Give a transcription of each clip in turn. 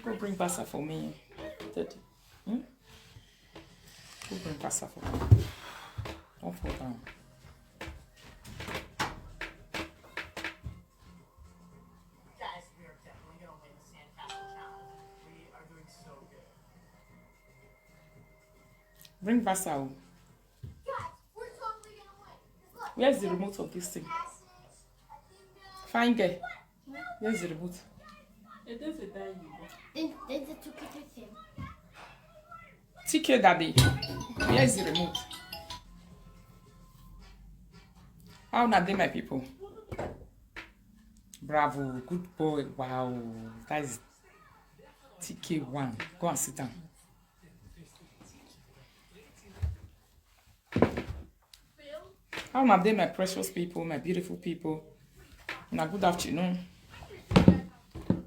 Go bring pasta for me. Daddy. Hmm? Go bring pasta for me. Don't fall down. Guys, we are definitely going to win the Sandcastle Challenge. We are doing so good. Bring pasta. Guys, we're totally gonna win. 'Cause look, Where's the remote of this thing? Fine girl. Where's the remote? It is a die you. Then they took it with him. TK daddy. Where's the remote? How now they my people? Bravo, good boy. Wow, that is TK1. Go and sit down. How now they my precious people, my beautiful people? Now good afternoon.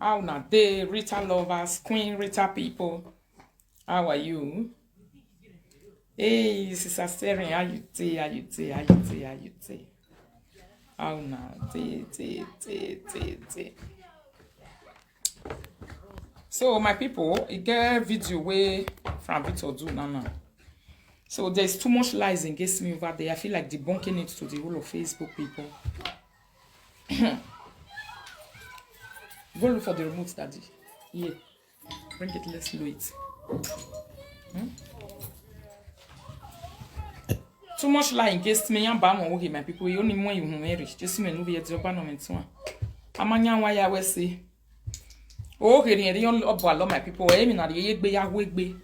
How now they Rita lovers, Queen Rita people? How are you? Hey, Sister Sterling, how you say? How you say? How you say? How you say? How now? So my people, it get video way from Victor do now. So there's too much lies against me over there. I feel like debunking it to the whole of Facebook people. Go look for the remote, daddy. Yeah. Bring it, let's do it. Too much lie against me. I'm bad, my people. You only want you marry. Just me no be a job no mention. Amanya why I will say. Oh, they only up my people. Aiming at the egg ya wigbe.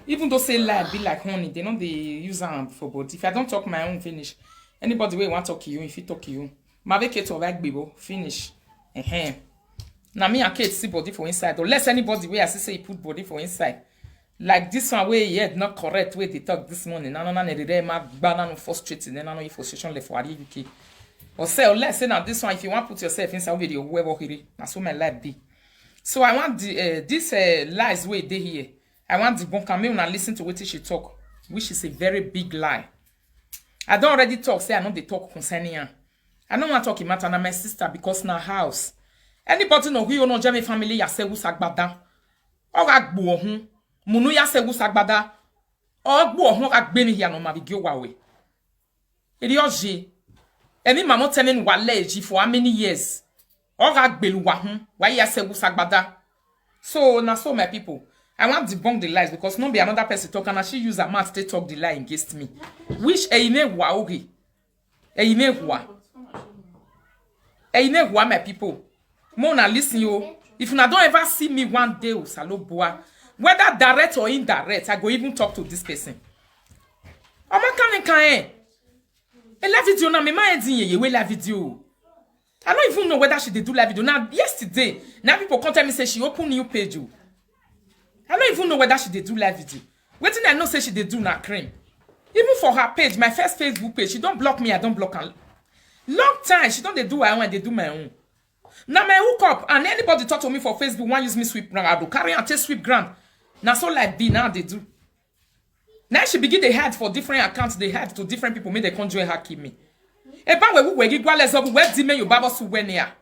Even though say lie be like honey, they know they use them for body. If I don't talk my own finish, anybody will want to talk to you. If you talk to you, my vacate or like bibo finish. Now me and Kate see body for inside. Unless anybody where I say he put body for inside. Like this one way he had not correct way they talk this morning. No frustrated. Then no frustration left for UK. Or say unless say now this one if you want to put yourself inside video whoever here. That's what my life be. So I want the this lies way they here. I want the bunker me and listen to what she talk, which is a very big lie. I don't already talk. Say I know they talk concerning her. I don't want to talk about matter na my sister because na house. Anybody know who you know Jami family ya se wusagbada. Or agbo ohun. Munu ya se wusagbada. Or agbo ohun agbeni here no ma bi gyo wawe. Eri oje. Emi mama tenen wale eji for how many years? Or agbelu wa hun. Why ya se wusagbada. So na so my people. I want to debunk the lies because no be another person talk and she use her mouth to talk the lie against me. Which eine wa oge. Eine wa my people. Mona listen yo. If you don't ever see me one day, Saloboa, whether direct or indirect, I go even talk to this person. Oma kan la video na me ma edin ye we la video. I don't even know whether she did do live video. Now yesterday, now people contact me say she open new page. I don't even know whether she did do live video. Waiting I know say she did do na cream. Even for her page, my first Facebook page, she don't block me, I don't block her. Long time, she don't they do her own, they do my own. Now my hook up, and anybody talk to me for Facebook, one use me sweep ground, I do carry and take sweep ground. Now so like B, now they do. Now she begin they had for different accounts, they had to different people, make they can't join her keep me. Eba we gigwa les up, we di me yo baba su wenia.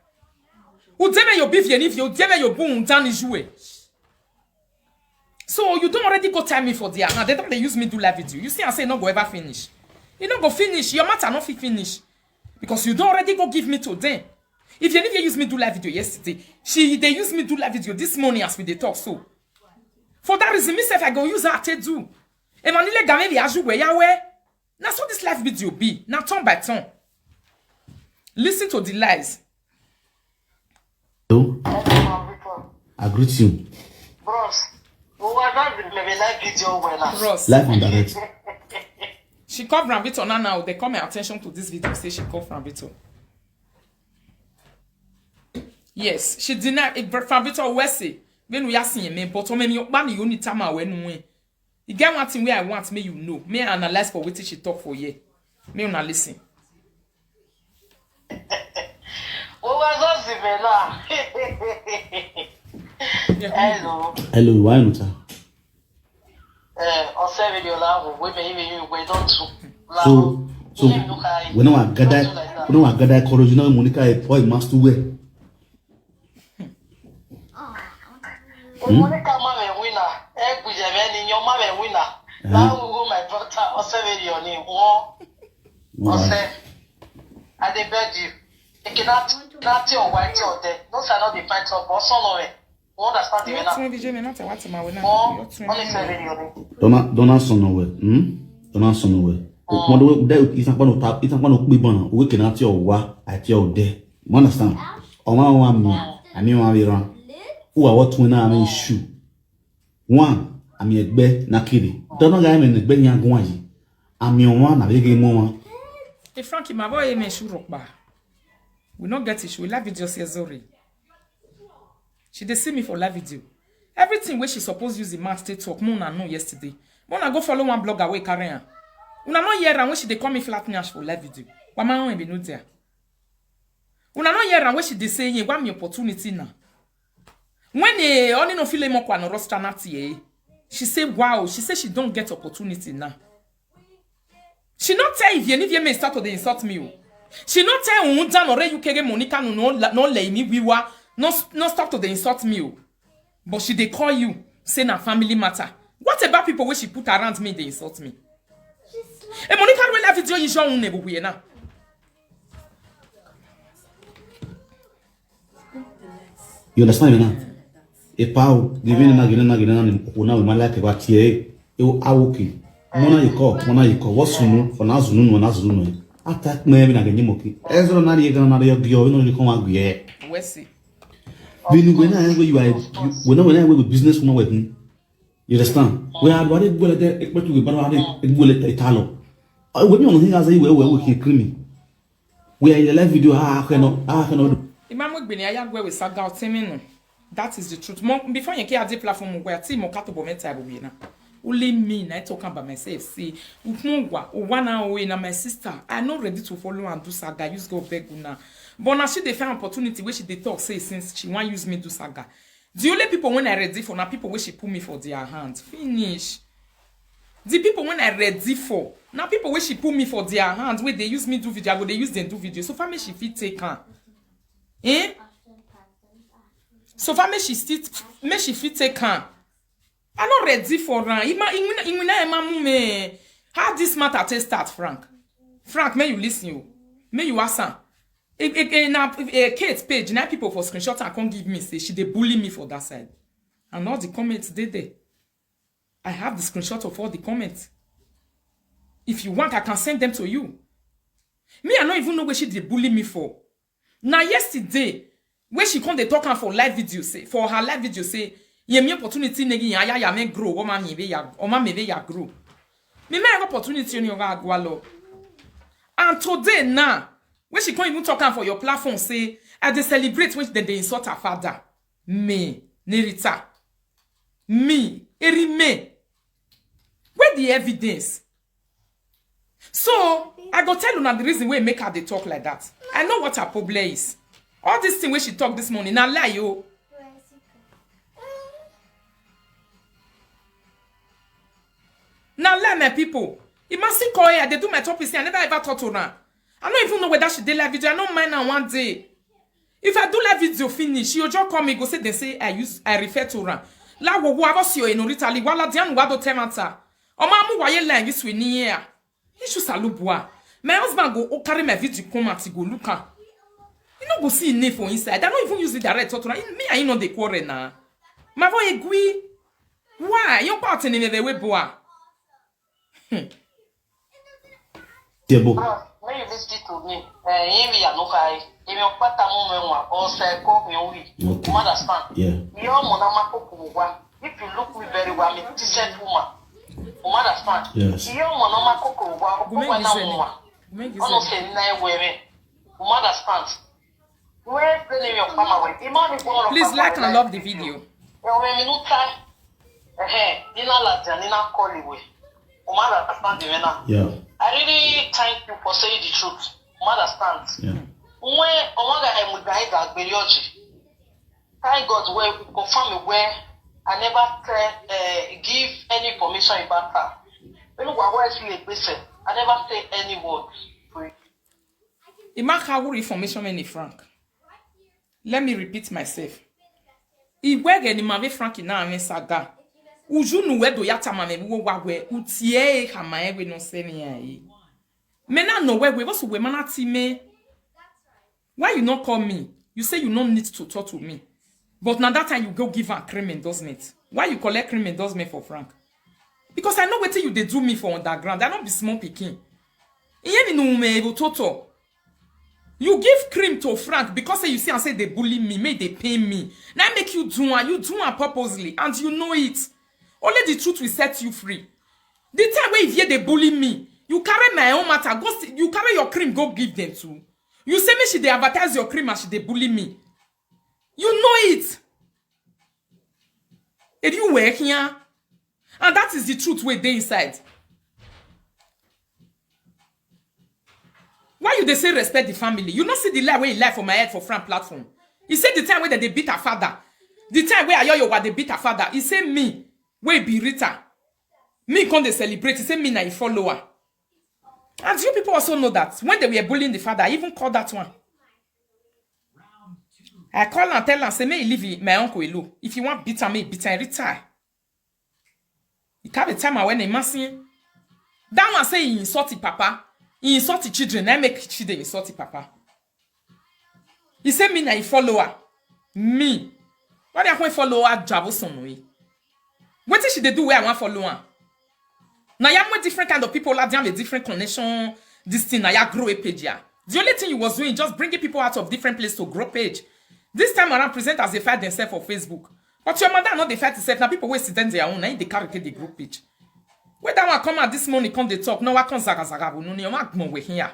Ou deme yo beef yenif yo, deme yo boom down jouer. So you don't already go time me for there. Now they don't they use me do live video. You see I say no go ever finish. You don't go finish. Your matter not fit finish. Because you don't already go give me to them. If you never use me do live video yesterday, they use me do live video this morning as we they talk so. For that reason, myself I go use her to do. Emmanuel Game the aju where yawe. Now so this live video be. Now turn by turn. Listen to the lies. Hello. I greet you. Bros. Ross. Live and direct. She called from Vito now. They call my attention to this video. Say she called from Vito. Yes, she denied it. From Vito Wesley. When we are seeing me, but when you man you need time when we. You get one thing where I want me, you know. Me analyze for what she talk for you. Me una listen. Hello. Hello, why not? So when I gather, Corona Monica, boy must wear. Monica mama winner. Bujameni, your mama winner. Now who my daughter or 7 year name or say I dey beg you. You cannot not your white or there. Those are not the fight of boss on it. You understand the winner? Don't answer nowhere. Don't answer nowhere. When the is not going to tap, it's not going to be born. We can at your wa at your day. You understand? Oh, my one, I knew I was wrong. Who are what when I'm in shoe? One, I'm your bed, Nakiri. Don't know I'm in the bed, young one. I'm your one, a big moment. Hey, Frankie, my boy, me shoe rock bar. We not get it. She will live video say sorry. She dey see me for live video. Everything where she supposed use the master talk, Mona know yesterday. Mona go follow one blogger way carry her. Una no hear and when she dey call me flat nash for live video. Wama won't be no there. Una no hear and when she dey say ye want me opportunity now. When only no feel more kwa no roster nati she say wow. She say she don't get opportunity now. She not tell if you may start to dey insult me. She not tell Undan or you kege Monica no lay me we were no stop to dey insult me. But she dey call you say na family matter. What about people where she put around me they insult me? E Monica will have video you show unne bubuye na. You understand me now? E pau, divine na una we malaka ba tie. E awoki. Mona yiko. What's no for na zunu. Attack me na genye moki. Ezro na ye gana na yo gyo no ni kon agye. We see. When you are when I with business woman working. You understand? We are what it will there expect to be but it will Italo. When you think as we working creamy. We are in the live video cannot Imam Wigbini ayagwe we saga otemino. That is the truth. Before you get a platform where team or katobo meta will be na. Only me na talking about myself. See, Upmungwa, Uwana away na my sister. I'm not ready to follow and do saga. Use go beg una. But now she dey find opportunity where she dey talk say since she want use me do saga. The only people when I ready for now people where she put me for their hands. Finish. The people when I ready for now people where she put me for their hands where they use me do video, I go they use them do video. So far me she fit take her. So far me she fit take her. I'm not ready for her. How this matter take start, Frank? Frank, may you listen you? May you ask her? Kate's page, now people for screenshot and can't give me say she dey bully me for that side. And all the comments they there. I have the screenshot of all the comments. If you want, I can send them to you. Me, I don't even know where she dey bully me for. Now yesterday, when she come dey talk her for live video, say for her live video, say ye me opportunity negi ya me grow, oma me be ya grow. Me opportunity on your agwalo. And today now, when she can't even talk her for your platform, say I dey celebrate when they insult her father. Me, Nerita. Me, Erime. Where the evidence? So I go tell you now the reason why make her they talk like that. I know what her problem is. All this thing where she talk this morning, now lie yo. Now lie my people. It must see call here. They do my topic. I never ever talk to her. I don't even know whether she did live video. I don't mind her one day. If I do live video finish, she'll just call me go say they say I refer to her. La wo wo abosi o enurita li wala dian wa do temata. O ma mu waye line this we ni here. He should salubua. My husband go carry my video come at go look her. You no go see name for inside. I don't even use it direct to me I know the quarrel na. Ma vo egui. Why? Your part in the way boa. Tebo. When you visit to me, you no kai. If you put a moment or say go me we. Understand? Yeah. You monama kokuwa. If you look me very well, me decent woman. Understand? Yes. You monama kokuwa. Kokuwa na mwa. Ono say na wewe. Understand? Where the name of mama we? Please like and love the video. When you no time. Nina la Nina call you. Understand the winner? Yeah. I really thank you for saying the truth. Understand? Yeah. When Omanga and Mugai that Berioji, thank God where we confirm where I never give any information about her. When we were actually a person, I never say any word to it. Ima how information any Frank. Let me repeat myself. Iwege ni mave Frankie na ame saga. Uju nu wedo yata mame wo wawe utie hama ewe no seni ya yi. Mena no wewe wasu we mana time. Why you not call me? You say you don't need to talk to me. But now that time you go give her cream endorsement. Why you collect cream endorsement for Frank? Because I know what you they do me for underground. I don't be small picking. You give cream to Frank because you see and say they bully me, may they pay me. Now make you do it purposely, and you know it. Only the truth will set you free. The time where if they bully me, you carry my own matter, go see, you carry your cream, go give them to. You say me she they advertise your cream and she they bully me. You know it. If you work here, and that is the truth where they inside. Why you they say respect the family? You not see the lie where he lie for my head for Frank platform. He said the time where they beat her father. The time where Ayoyo what they beat her father. He said me, where be Rita. Me come they celebrate. He said me na a follower. And you people also know that when they were bullying the father, I even called that one. I call and tell her, say, may you leave my uncle alone. If you want beat her, may beat her and retire. You can't be time when they massing. That one say he insulted papa. He insulted children. I make children insult papa. He said me na a follower. Me. What I want follower travel some way. What did she do where I want follower? Now you have different kind of people that have a different connection. This thing now you grow a page here. The only thing you was doing just bringing people out of different places to grow page. This time around present as they fight themselves for Facebook. But your mother not they fight themselves. Now people waste them their own. Now they carry the group page. Where that one come out this morning come they talk. No one comes zaga. No you want more here.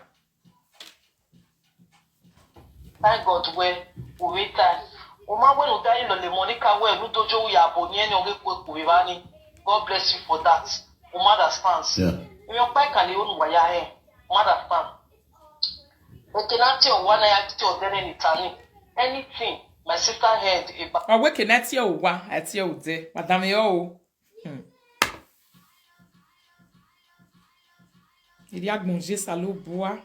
Thank God where we time. Uma when you die in the Monica where you dojo we are boni and you God bless you for that. Mother stands. Yeah. Your bike and you know why mother stand. You cannot tell one I tell them anything. My sister heard about. I work in at your one at your day, Madame Yo. Il y a manger ça l'eau bois.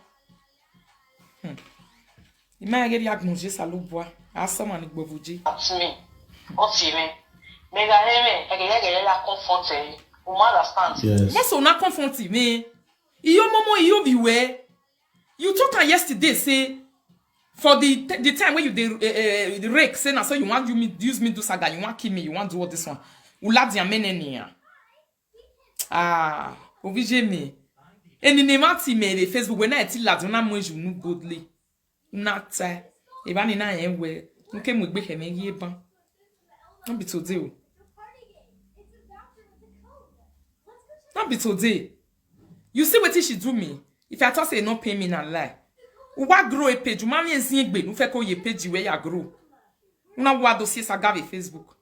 Il m'a dit à manger ça l'eau bois. À ça man vous dire. That's me. Aussi me. Mais la elle confronté. You understand? Yes. Moi so na confronté mais iyo momo iyo biwe. You talk yesterday say for the time when you the rake say na so you want use me do saga, you want kill me, you want do all this one. Ou la di ameneni ya. Ah, oblige me. Eni ne mati me le Facebook when I tell la di na mo ju nu godly. Na ta. E ba ni na yen we. Nke mo gbe ke me ye ban. No be today o. Not be today. You see what she do me? If I thought say no pay me na lie. What grow a page? Mami ensigbe. Nu fe ko ye page where ya grow. Una wa dossier sa gave Facebook.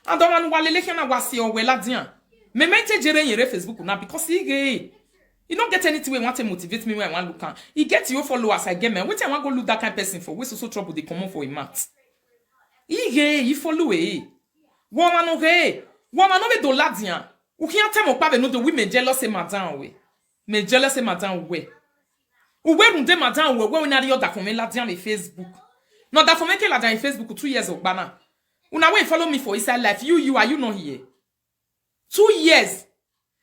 And don't want wale leke na wasi o we la dian. Me mente jere yere Facebook na because he don't get anything we want to motivate me when I want look at. He get your followers I get me. What I want go look that kind of person for? We so trouble they come on for a mat. He follow Woman no be do la dian. Ou can't tell me pas no the women jealous e madam we. Me jealous e madam we. Ou we runde madam we na ri oda for me la dian me Facebook. No da for me ke la dian Facebook 2 years of bana. Una we follow me for inside life. You are you not here? 2 years.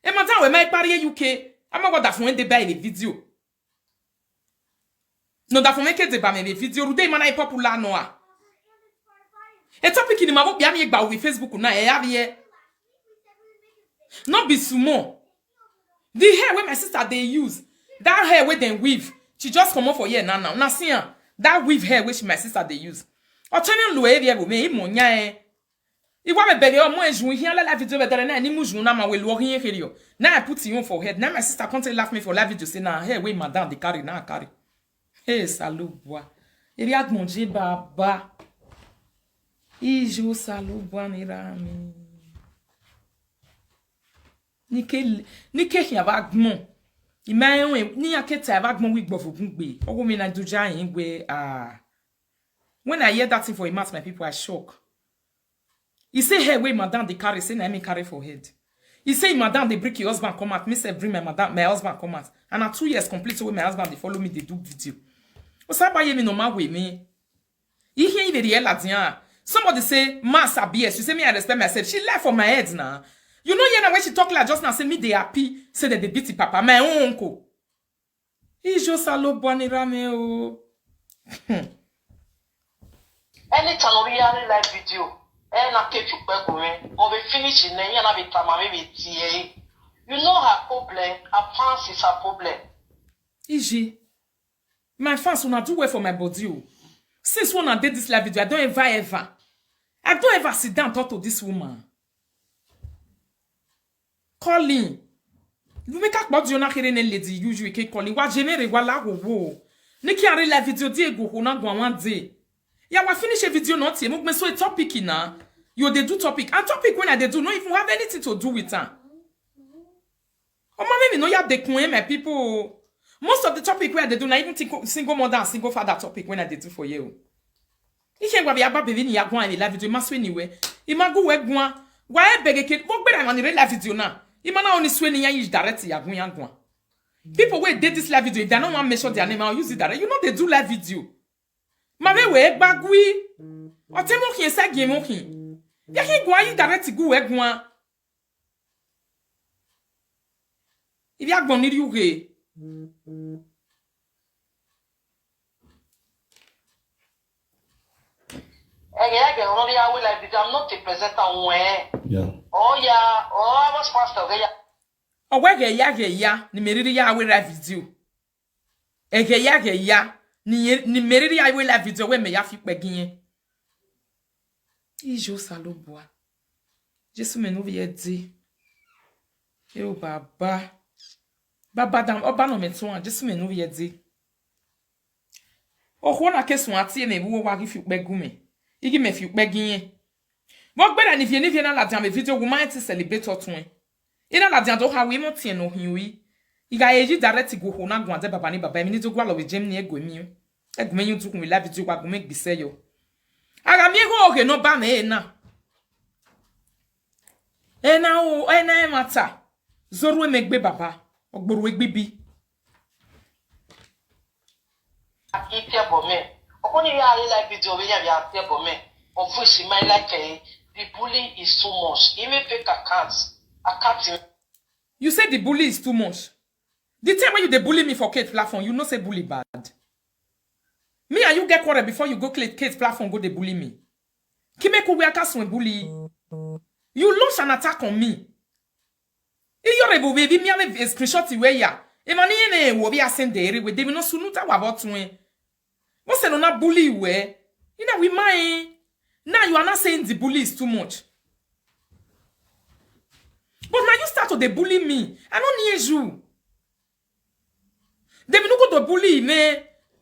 E madam we my pari UK. Ama go da for me de buy the video. No da for me ke de ba me video rude man ai popular no a. E topic ni ma bo bia me gba we Facebook na e ya be. Not be sumo. The hair where my sister they use, that hair where they weave, she just come up for here now. Now see that weave hair which my sister they use. Or turning low area with me, monya. If I be or more you here la video better than any muju na ma we lo here here. Now I put you on for head. Now my sister can't laugh me for la video say na hair we madam they carry na carry. Hey salut bois. Il y a manger baba. Ijo salut bois ni rami. Nike hi avagmon. Imayen ni akete avagmon wi gbofokun gbe. Owo mi na doja yin gbe When I hear that thing for a mass, my people are shocked. He say hey wait madam they carry say na me carry for head. He say madam they bring your husband come out. Me say bring my husband come out. And na 2 years complete when my husband they follow me they do video. O sa ba ye me normal way me. He hear the real ladian. Somebody say, Master BS. You say me, I respect myself. She left for my head now. You know, yeah, when she talk like just now, say me they happy, say that they beat the papa. My own uncle. He just a low bunny rame o. Anytime we are live video, and I keep you back going, or we finish in any other time, maybe TA. You know her problem, her pants is her problem. Iji, my fans will not do well for my body. Since when I did this live video, I don't ever sit down and talk to this woman. Calling. You make up about you not hearing a lady usually calling. What genere wala wo. Niki are live video day go na go one day. Ya wa finish a video not here. Me so a topic na. You they do topic. And topic when I they do not even have anything to do with her. Oh mama me no ya de kun my people. Most of the topic where they do not even think single mother and single father topic when I did do for you. You can't be about baby ya go and live video must anyway. Imago we go. Why beg a kid? What better on the live video now? Imana only swinging ya is direct ya go. People wait did this live video. If they don't want to mention their name, I'll use it direct. You know they do live video. Mame we bagui. O te mo kin sa game mo kin. Ya kin go ayi direct go we go. If ya gbon ni ri uge. I'm not a presenter. Yeah. Oh, yeah. Oh, I was pastor. O we ya ni meriri ya we live video. Ya ni meriri ya we live video we me ya fi pegin. Ijo saloboa. Jesu me no vie di. Eu baba. Baba dam oba no me tun Jesu me no vie di. O ho na kesun ati me wo wa fi pegu me. Igi me fi pegin. Mo gbera ni vie na la dia me video woman ti celebrate otun. Ina la dia do ha we mo tie no hinwi. Iga eji direct go ho na gwan de baba ni baba mi ni to gwa lo we jem ni ego mi. Egu me yin tu kun we live video gwa go me gbise yo. Aga mi ho oge no ba me na. Ena e mata. Zoru e megbe baba. Ogboru egbe bi. Ipia bome. Okoni ya like video we ya pia bome. Of which my like the bully is too much. Even fake accounts. You say the bully is too much. The time when you dey bully me for Kate platform, you know say bully bad. Me and you get quarrel before you go Kate platform go dey bully me. Kimeko we akasun bully. You launch an attack on me. Iyorebo baby me have a screenshot we ya. E mani ene wo bi asende ere we dey no sunuta wa botun. Mo say no na bully we. Ina we mind. Now you are not saying the bully is too much. But now you start to the bully me. I don't need you. They will not go to bully me.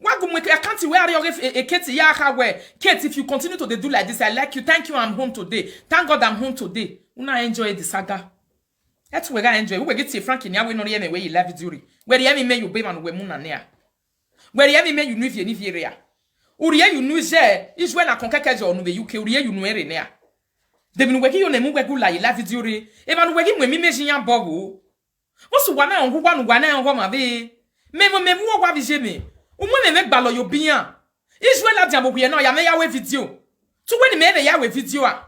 I can't wear a Kate where Kate, if you continue to do like this, I like you. Thank you, I'm home today. Thank God I'm home today. Una enjoy the saga. That's where I enjoy. We get to Frank in ya we no yeme where you love jury. Where the enemy you be man we muna nea. Where the enemy you knew if you Uriye you knew je is when I conquer or no UK Uriye you know nea. They been working on a move like you love jury. Evan working when me measure your bobo. What's one on who one on home be? Memo me wa vijeme. Umwe me balo yo bien. Israel a diabo we no ya me ya we video. To when me ya we video a.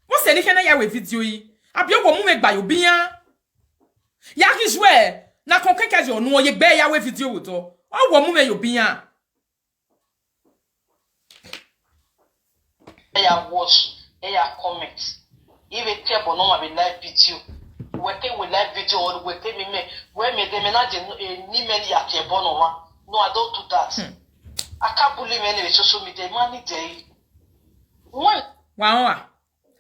What's any kana ya we video yi? Abio wo mu me gba yo bien. Ya Israel na konke je onu ye gbe ya we video wo to. O wo mu me yo bien. Ya watch, ya comment. Even table no ma be live video. Working with live video or working me where me they manage ni many ya ke bono wa. No, I don't do that. I can't bully me in social media. Money day. What? Wow.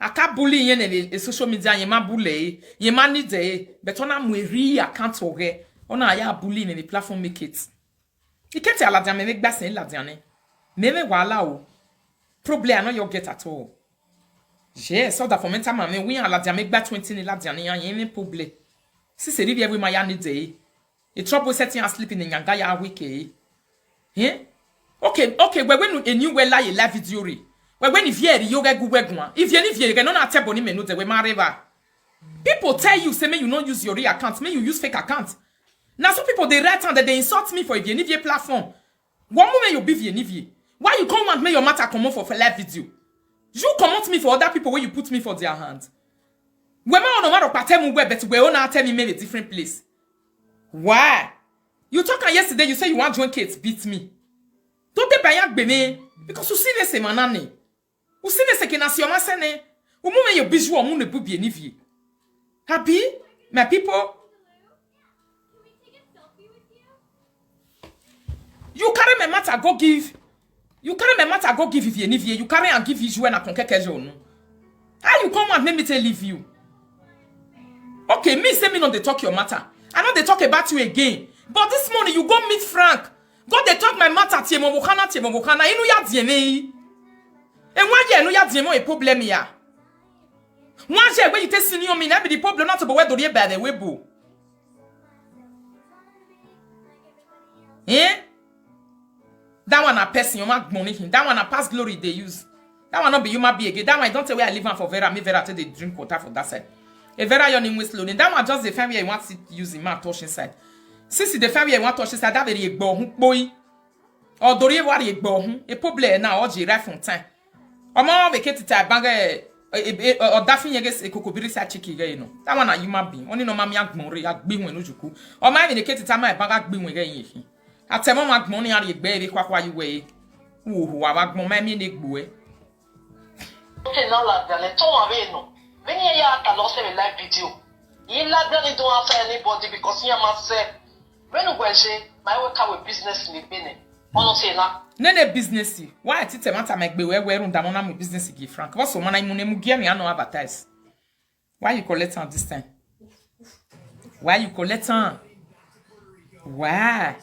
I can't bully in social media. You ma bully. You money day. But on a mweri account for her. On a ya bully in the platform make it. You can't tell la make bass in la diane. Meme wala o. Problem I know you get at all. J'ai so that for me time we a la diane make back 20 in la diane. Yen problem. Si c'est rivière we ma ya ni day. A trouble setting and sleeping in Yangaya wiki. Eh? Okay, when a new well lie live video. When if you yoga Google, if you can not tell Bonnie Menu, we marriva. People tell you, say, may you not use your real account, may you use fake account. Now, some people they write on that they insult me for a Viennivier platform. One moment you be Viennivier. Why you come and make your matter come on for live video? You comment me for other people when you put me for their hands. When my own matter pattern move but we all now tell me maybe a different place. Why? You talking yesterday, you say you want join Kate beat me. Don't te bayak beme because you see this manane. You see this kenasi o masene. You move your bijou o mu ne bu bien vie. Happy? My people, Can we take a selfie with you? you carry my matter go give. You carry my matter go give Vivier. You carry and give you when I conquer Kejon. How you come and make me tell leave you? Okay, me say me not they talk your matter. I know they talk about you again. But this morning you go meet Frank. Go they talk my matter tiemo mokana. Inu ya dieme. And why you no ya diemo a problem ya? One day when you tell senior me na be the problem not about where do you by the webo. Eh? That one a person you mark money him. That one a past glory they use. That one not be human be again. That one don't tell where I live on for Vera. Me Vera tell they drink water for that side. A Vera your name was slowly. That one just the family I want to use in my touch inside. Since the family I want to touch inside, that very boy. Or do you worry a problem now or giraffe fontaine. Or more vacated type bag or daffy against a cocobiri chicky, you know. That one a human being. Only no mammy agmori at being when Ujuku. Or my indicated time I bag being again. At a moment money are you baby quack while you way. Who have mammy nick boy. Okay, now like that, let's talk about no. When you are at lost a live video, you like that don't answer anybody because you must say, when you say, my work with business in the beginning. Honestly, now. Nene business. Why it's a matter make be where on business give Frank. What's so man I give me no advertise. Why you collect on this time? Why you collect on? Why?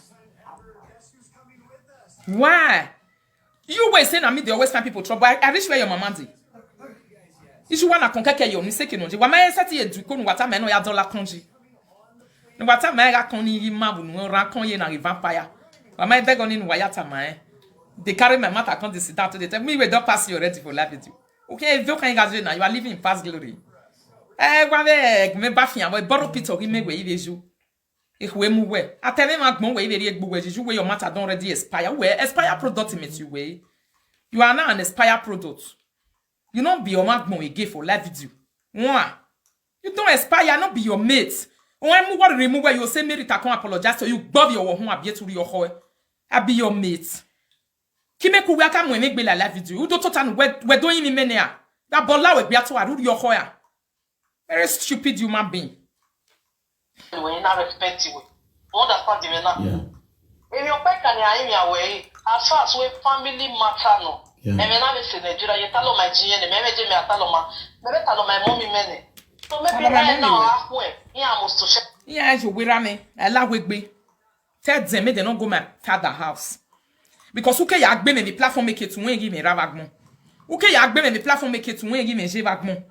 Why? You were saying I mean they always find people trouble. I reach where your mama did. If you wanna conquer your mistake no, wa ma sati eduko no wata me no ya dollar konji. No wata me ga kon ni mabu no ra kon ye na vampire. Wa ma beg on in wayata man. They carry my matter come to sit down to the tell me we don't pass you already for life with you. Okay, if you can guys now you are living in past glory. Wa me ba fian we borrow pito ki me we ibeju. E we mu we. Ateme magbon we very egbu we you we your matter don already expire. We expire product meet you we. You are now an expire product. You not be your magbon again for life with you. One. You don't expire, not be your mate. When you want to remove where you say merit I can apologize to you, bob your home abie to your hoe. I be your mate. Kime ku waka mo make be la life with you. You don't total we doing me mania. That bola we be to aru your hoe. Very stupid human being. When you not respect you, understand the now. Yeah. If your pet can hear me away, as far as we family matter no. Yeah. And when I say Nigeria, you tell my GN, maybe Jimmy Ataloma, maybe tell my mommy many. So maybe right now halfway, yeah, almost to share. Yeah, you will me. I la wig be. Tell them they don't go my father house. Because okay, you agbe me the platform make it to win give me ravagmon. Okay, you agbe me the platform make it to win give me jevagmon.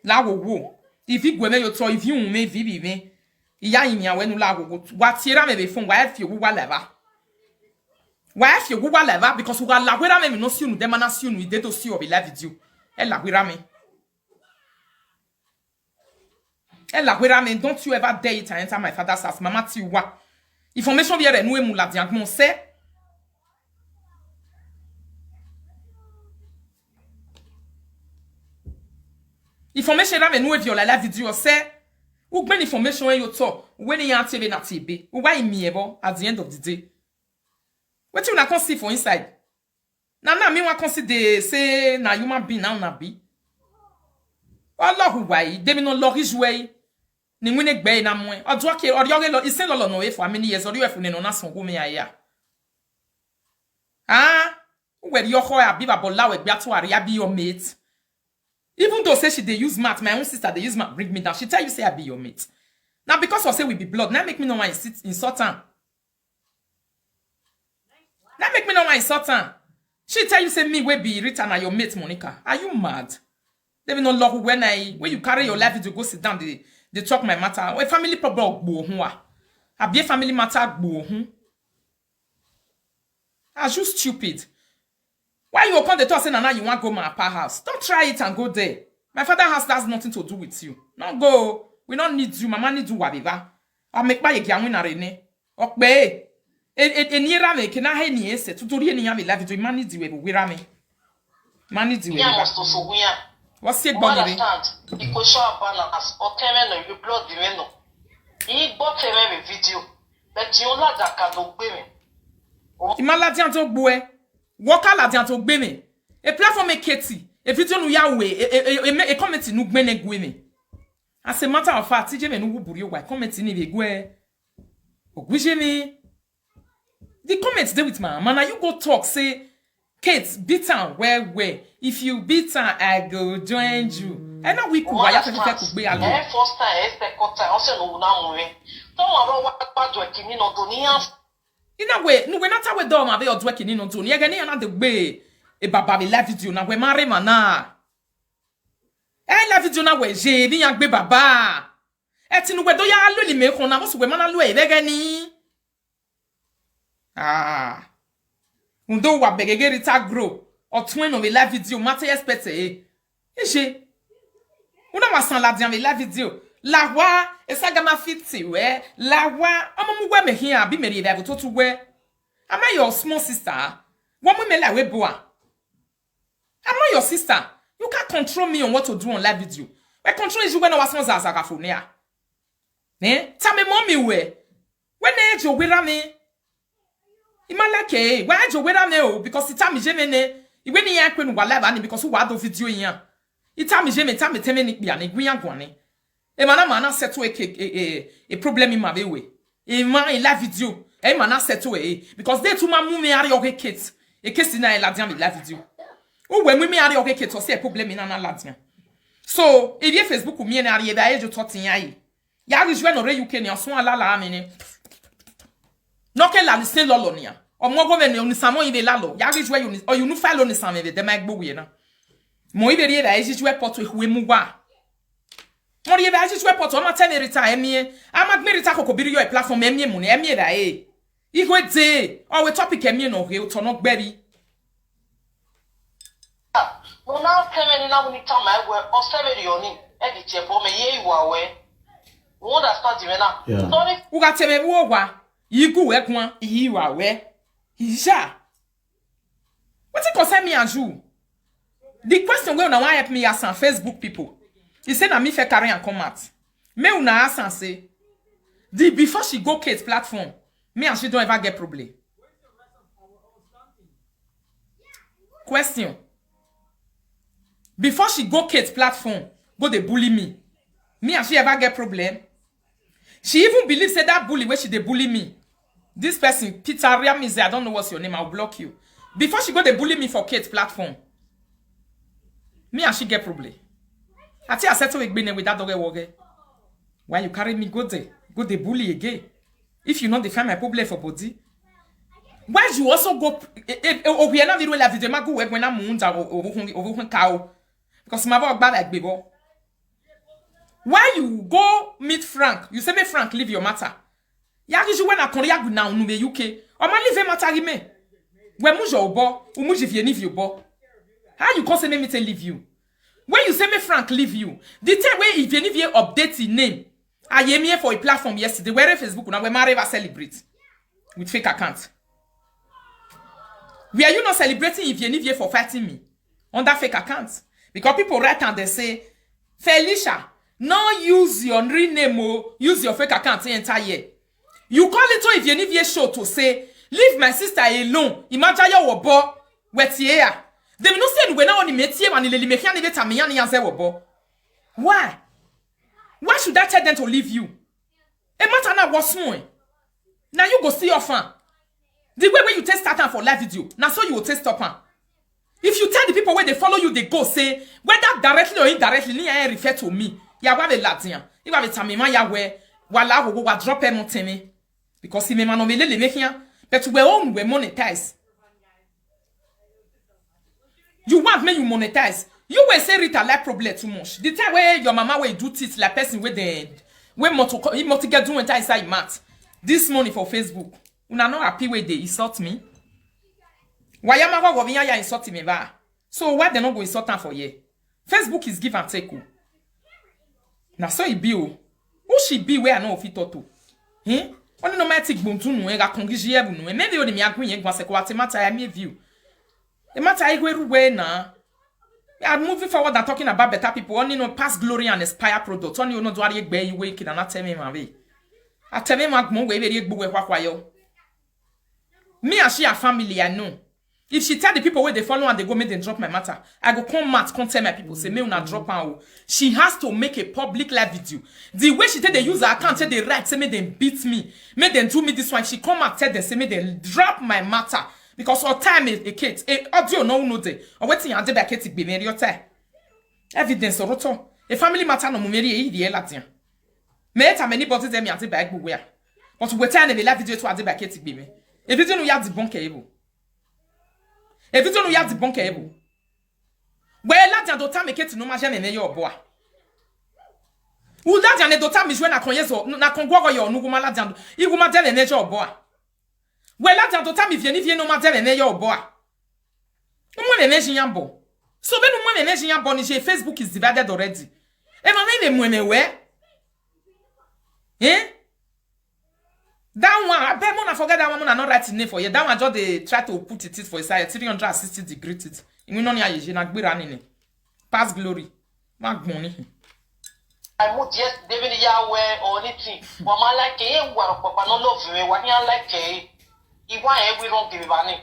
La wo. If you go me your toy, if you me vivi me. Iya imi awe nu la wo. What tira me be phone why if you go whatever. Why if you go whatever because we la wera me no si unu dem na si unu ide to si obi live video. E la wera me. Ella, where I mean, don't you ever dare it to enter my father's house. Mama, ti wa. Information vient nous et mou la diagnon c'est. Information vient nous et viola la vidéo c'est. Ou ben information yo to. When you are TV na TV. Ou why me ebo at the end of the day. What you na consider for inside? Na me wa consider say na human being na be. Allah why? Dem no lorige way. Ni mwine gbe na mwe. Odwa ke odyoge lo isen lo no we for many years ori we fu ne no na son go me aya. Ah, where your ho abi babola we gba to ari abi your mate. Even though say she dey use math, my own sister dey use math bring me down. She tell you say I be your mate. Now because of say we be blood, now make me no want insult am. Now make me no want insult am. She tell you say me we be written na your mate Monica. Are you mad? They no love when you carry your life to go sit down they talk my matter. We family problem gbo ho a. Abi family matter gbo ho. Are you stupid? Why you come the talk say now you want go my papa house? Don't try it and go there. My father house has nothing to do with you. Don't go. We don't need you. Mama need you whatever. I make by a win arene. Okay. E near me can I hear ni ese. Tutorial ni yami live to man need you we rame. Mani di we. Yeah, must also win. What's it You body? understand? You go show up bananas or no, you blood the menu. He bought a video. But you like that can do women. Ima la dian to gbo e. Woka la dian to gbe me. E platform e keti. E video nu ya we. E comment nu gbe ne gwe me. As a matter of fact, TJ me nu buri wa comment ni be gwe. Ogwije me. The comments there with my man. Now you go talk say Kate beat her where if you beat her I go join you. And now we could why you could be alone. First time second time also no na mo we. Don't want what bad working in on Donians. In a way, no, we're not our dog, my way of working in on Tony. Again, another way. A baba will laugh at you now. We marry mana. I love it, you know, where she be young baba. Etin we do ya luli me kon na mo so we mana lo e begani. Ah. Undo wa begege rita grow. O twin no we live video matter expect e. Ise. Una wasan la dian we live video. La wa esaga ma fiti we. La wa omo mu we me hia bi me ri be to we. Am I your small sister? One me like we boa. I'm not your sister. You can't control me on what to do on live video. I control you when I was on Zazagafonia. Eh? Tell me mommy we. When age you with me? Imalake, why you with me? Because it time me jemene. When you are when wala because who do video here. It time me jeme time me teme ni bia ni gwian gwane. E mana settle a problem in my way. E man in live video. E mana settle because they too ma mu me are your kids. E case na la diam live video. Oh, when we me are okay to say a problem in an Latin. So, if you Facebook me and are the age of 30 years, ya is when or you can your swan la la mini. No can la listen lolonia. Or more government on Samo in the lalo. Ya is where you or you no file on the same the mag buena. Moi the is where pot with Wimuwa. More the is where pot on my 10 retire me. I'm at Merita Cocobirio a platform me money, me da eh. Equal day, or a topic a me no hill to not berry. No, now coming in when you tell my work or 7 yoni, edit for me, ye were. What I start even now. Sorry, Who got me wowa? You go work one, you are where? Isha. What's it concern me and you? The question will now help me as on Facebook people. He said, I'm if I carry and come out. Me una ask and say, before she go Kate's platform, me and she don't ever get problem. Question. Before she go Kate's platform, go they bully me. Me and she ever get problem? She even believes that bully where she they bully me. This person, Peter Riamize, I don't know what's your name, I'll block you. Before she go they bully me for Kate's platform. Me and she get problem. I tell you, I settle with that dog woge. Why you carry me go they bully again? If you not define my problem for body. Why you also go we are not video la video ma go work when I'm over cow. Because my boy bad like bebo. Why you go meet Frank? You say me Frank leave your matter. Ya ki when I korea now no be UK. O ma leave matter me. When mu jo obo, u mu jifie ni bo. How you say me leave you? When you say me Frank leave you, the time where if you update his name, I am here for a platform yesterday where Facebook now we marry ever celebrate with fake account. Were you not celebrating if you for fighting me on that fake account? Because people write and they say, Felicia, no use your real name or use your fake account the entire year. You call it if you show to say, leave my sister alone. Imagine your bo wet here. They will not say when I only met you and the mechanic and answer wobo. Why? Why should I tell them to leave you? A matter now was more. Now you go see your fan. The way when you test start for live video, now so you will test stop her. If you tell the people where they follow you, they go say, whether directly or indirectly, you refer to me. Ya wa be Latin. You have a tamima ya we wala go drop him on me. Because he may man le make here, but we own we monetize. You want me you monetize. You will say Rita like problem too much. The time where your mama will do this like person with the when multi get do entire inside mat. This money for Facebook. Una not happy with they insult me. Why am I going to insult me ba? So why they not go insult her for ye? Facebook is give and take. Now so it be who she be where I know if it to. Eh? Only no matic buntu no e ga kongigie bu no. Maybe o de me agree yen kwase ko ate matter I me view. E matter I go everywhere na. We are moving forward and talking about better people. Only know past glory and aspire products. Only know do ari gbe iwe kid and tell me my way. I tell me my mo we very gbo kwa yo. Me and she are family, I know. If she tell the people where they follow and they go make them drop my matter, I go come mad, come tell my people, say me una drop am. She has to make a public live video. The way she tell they use her account, say they write, say me them beat me, make them do me this one. She come and tell them, say me they drop my matter. Because all time a kid, audio no day. Or waiting and the kid be marry your time. Evidence or roto. A family matter no marry the Latin. Me ta many body them yanti bag where. But we tell the live video to ade kid be me. A video no ya debunk able. A video no ya debunk able. Where Latin do time kid no ma jamais your boy. Ou Latin ne do time is when I kon yeso na kon gwo yo no guma Latin. I guma tell me your boy. Well, that to time if you no matter me your boy. Umwe me yambo. So ben umwe me yambo ni Facebook is divided already. E ma me me we. Eh? That one, I bet mona forget that one mona not writing name for you. That one just they try to put it for side 360 degrees it. You know ni aye na gbera ni. Past glory. Magbon ni. I would just David Yahweh or anything. Mama like a war papa no love me, one year like a Iwa we don't give money.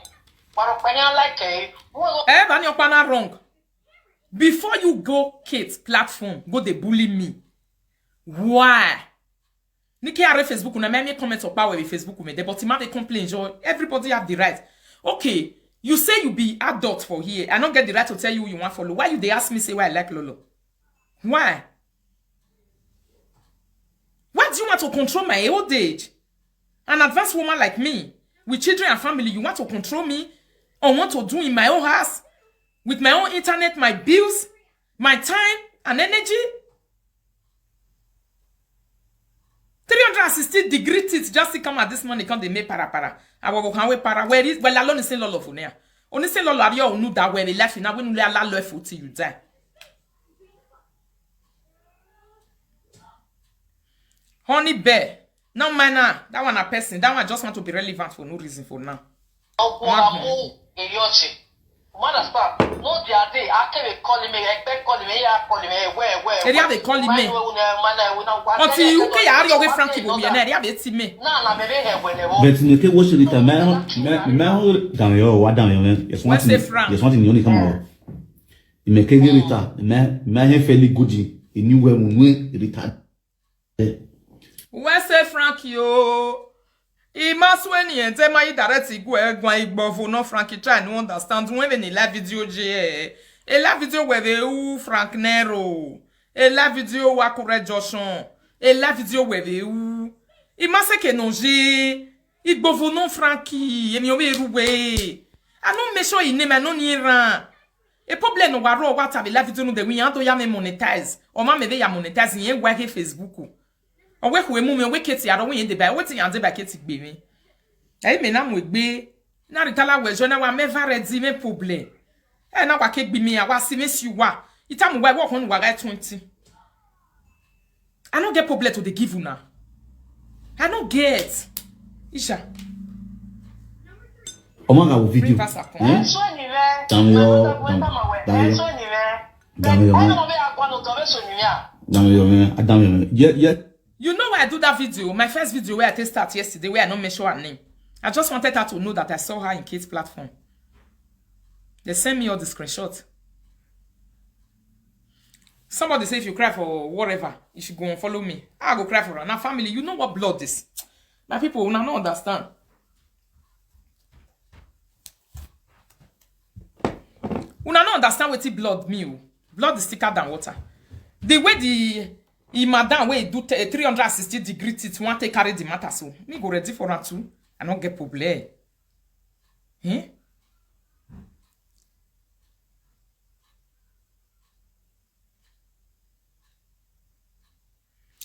But like a Bani opana wrong. Before you go Kate's platform, go they bully me. Why? Niki are Facebook una me comment or power with Facebook me. But they complain. Everybody have the right. Okay, you say you be adult for here. I don't get the right to tell you who you want follow. Why you they ask me say why I like Lolo? Why? Why do you want to control my old age? An advanced woman like me, with children and family, you want to control me? Or want to do in my own house? With my own internet, my bills, my time and energy? 360 degrees it just to come at this money, come they make para. I will go para. Where is well alone is say lolo for now. Only say lolo are you know that where they left now when we allow left till you die. Honey bear. No manner. That one a person. That one just want to be relevant for no reason for now. No, the other day, I kept calling me, where? They calling me. Until you can your way Frankie will be an area bit me. But you can watch it a man down your down your man. Yes, one thing you only come out. You make a guitar, man, fairly good. You knew when we retard. Where say Frankie? He must when he enter my direct go igbo no Frankie try no understand when the live video je a live video where the Frank Nero a live video wa kure Joshon a live video where the he must say no je igbo no Frankie emi o be ruwe I no make sure he name no ni ran a problem no waro what have live video no de we to ya me monetize o ma me be ya monetize yen gwa ke Facebook. On we who move we keti aro we in the by wetin and the by keti gbe mi. E me na mo gbe na ritala we jo na wa me ready me problem. E na wa ke gbe mi a wa si me si wa. Ita mo wa work on wa guy 20. I don't get problem to the give you now. I don't get. Isha. Omanga wo video. Yeah. You know why I do that video? My first video where I test start yesterday where I don't mention her name. I just wanted her to know that I saw her in Kate's platform. They send me all the screenshots. Somebody say if you cry for whatever, you should go and follow me. I'll go cry for her. Now family, you know what blood is. My people will not understand. You not understand what blood mean. Blood is thicker than water. The way the madam way do 360 degrees it want to carry the matter so me go ready for her too. I don't get problem. Eh?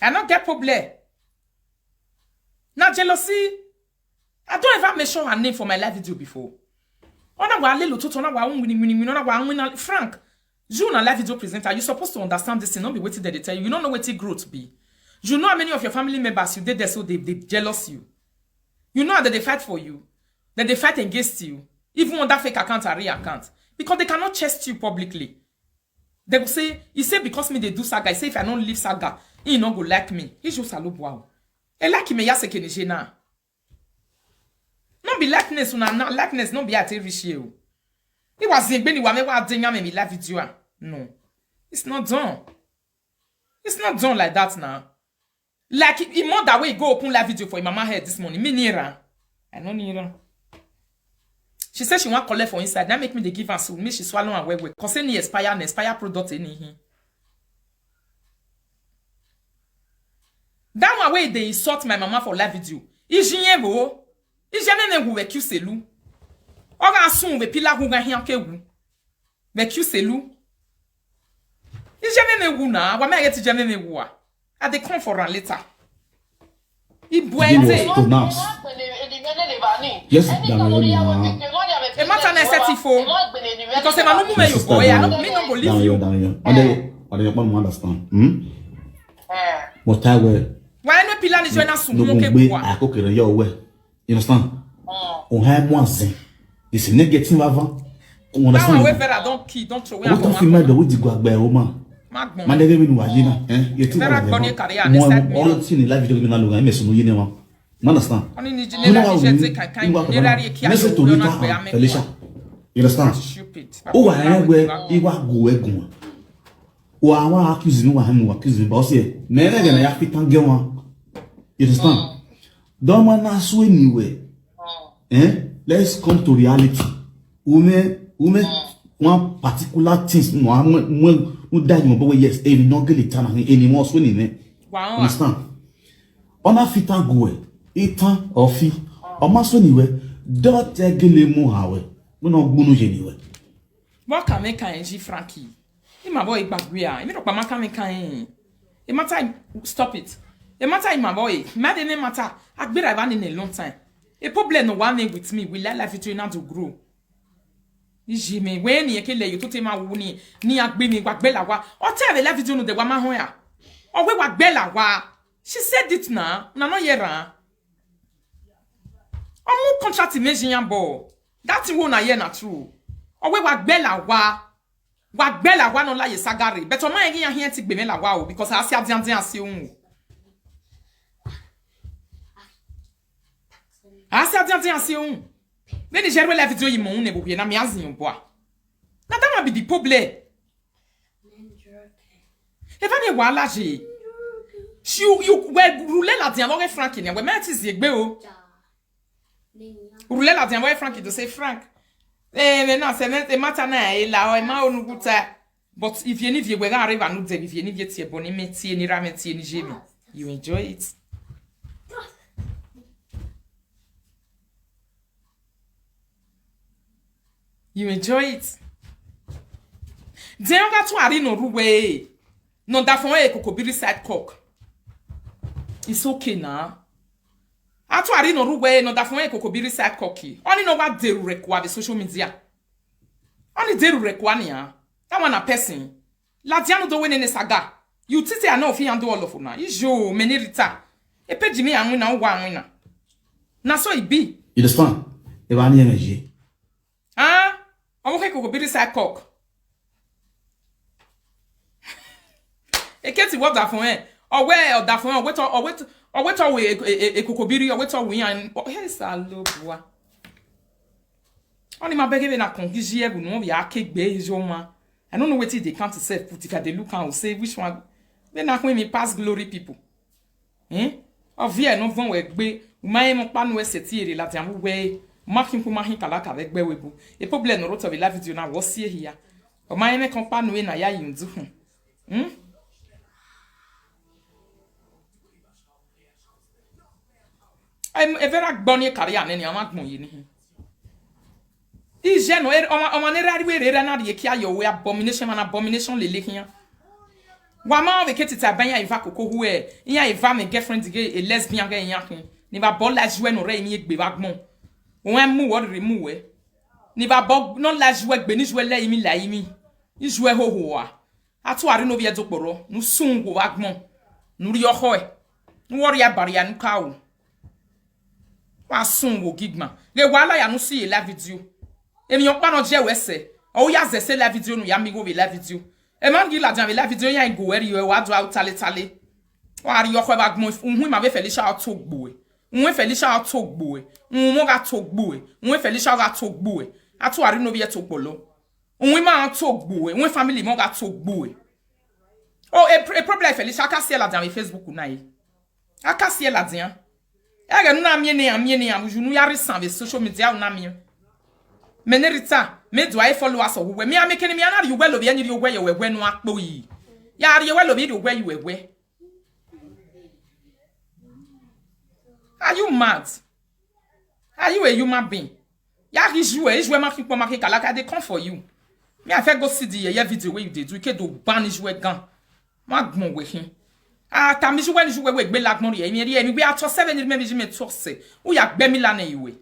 I don't get problem. Now jealousy. I don't ever mention her name for my live video before. Ona wa lelo to na wa win ona wa win Frank. You na live video presenter, you supposed to understand this thing, not be waiting there they tell you. You don't know what growth be. You know how many of your family members you did there so they jealous you. You know that they fight for you, that they fight against you, even on that fake account or real account, because they cannot chest you publicly. They will say, he say because me they do saga, he say if I don't leave saga, he not go like me. He just a look wow. E like me ya se kenije na. No be likeness una na likeness no be at rich you. It was in Benny Wame wa denya me live video. No. It's not done. It's not done like that now. Like in more that way go open live video for mama head this morning. Me near. I don't need her. She said she want collect for inside. That make me the give her soon. Me she swallow and work. Cause any expire product in here. That one way they insult my mama for live video. Ijinye bo. Ijeme ne wu weku selu. Oga asun we pila hu ga hian kewu. Weku selu. Ijeme ne wu na. Wa me get ijeme ne wu a. I dey come for an later. Ibuente. Pronounce. Yes, E matter na setifo. Because e manu me you boy, I no me no go leave you. Ade you understand. But I will. Why no pila ni join asun mo ke Be bua. akokere your way. You understand? On have one thing. It's negative avant. On That one understand? way better don't key, don't throw away. What if you made the way to go back by woman? Magbon. Man, they give me wajina. You think Better go near career and start me. all seen in live video na luga meso no yene wa. You understand? Oni ni general je te kan ni rari ki Message to ayo Rita na gbe and Felicia. You understand? Stupid. O wa egwe iwa go egun. O awa accuse me wa hanu accuse me boss here. Me na gana ya fitan ge wan. You understand? Don't man na so anywhere. Let's come to reality. Ume one particular things no die mo yes any no get it any more so ni. Wow. Understand? Ona fitan go itan ofi o ma so niwe do tegele mu hawe mo no gbunu je niwe. What can make an G Frankie? He my boy gbagwe a. Emi ro pa maka me kan. E matter stop it. E matter my boy. Mad any matter. Agbera even in a long time. A problem no one with me. We like life to now to grow. Iji me when ye kele you to te ma wu ni agbe mi gbagbe la wa. O tell the life no de wa ma ho ya. O we gbagbe la wa. She said it na no yera. Omu contract imagine yan bo. That thing won na ye na true. O we gbagbe la wa no la ye sagare. But o ma yin yan here ti gbe me la wa o because I see adian ase ohun. Ase adian ase ohun. Then the share la video yi mo ne bo na me azin bo a. Na that be the problem. If any wala je. You we roule la dian wo Frank ni we ma ti zi egbe o. Roule la dian wo Frank to say Frank. Mais non, c'est même matin et là ma onuguta. But if you need you we arrive à nous dire if you need you tie bon métier ni rametier ni jemi. You enjoy it. You enjoy it. Then got to ari no ruwe. No da fon e kokobiri side cock. It's okay now. Atu ari no ruwe no da fon e kokobiri side cocky. Only no what deru rekwa the social media. Only deru rekwa ni ya. That one a person. La diano do wene ne saga. You titi I know if you do all of una. Ijo menirita. E pe jimi anwina o wa anwina. Na so it be. You understand? E ba ni energy. Ah, omo ke kokobiri side cock. E keti what da fon e. Or where da fon or wait we e kokobiri or wait we an. Here is a low boy. Only my beggar na conquiji e no be akegbe ijo ma. I don't know what they can't say put if they look and say which one. Then na when me pass glory people. Of here no von we gbe, my mo pa no setire la tian we marking pour mahin kala ka avec gbe webu. E problem no roto be la video na wo sie here. O my me kompa no na ya yindu hu. I'm a very bonny career and any amagbon yin. Ije no o ne rari we rera na de kia yo we abomination lele here. Wa ma we ketita ban ya iva koko hu e ya iva me girlfriend ge a lesbian ge yan kin. Ni ba bo la jwe no re ni egbe bagbon. Won mu wo re mu we. Ni ba bo no la jwe gbe ni jwe la yimi la yimi. Ni jwe ho ho a. Atu ari no bi edokporo. Nu sun go bagbon. Nu ri oho e. Nu wori ya baria nu ka o. Wa sun wo gigman. Le wala ya nu si la video. Emi yon pa no je wese. O ya zese la video no ya mi go be la video. E man gi la jan la video yan go eri yo wa do out tale. Wa ri yo kwa ba gmo hu ma be Felicia Togbo e. Nwe Felicia Togbo e. Nwo ga Togbo e. Nwe Felicia ga Togbo e. Atu ari no be Togbo lo. Nwe ma Togbo e. Nwe family mo ga Togbo e. Oh, e problem Felicia aka sie la jan Facebook na yi. Aka sie la jan. E ga nu na mie ne amuju nu yari san ve social media na mie. Menerita, me do I follow us or we me make me another you well of any you where you were no akpo yi. Ya you well of it where you were. Are you mad? Are you a human being? Ya is you marking for market like they come for you. Me I go see the video where you did you can do banish we gun. Magmon with him. Ah, tamish when you were be like money, and we are to 7 maybe me to say. We are Bemilane you.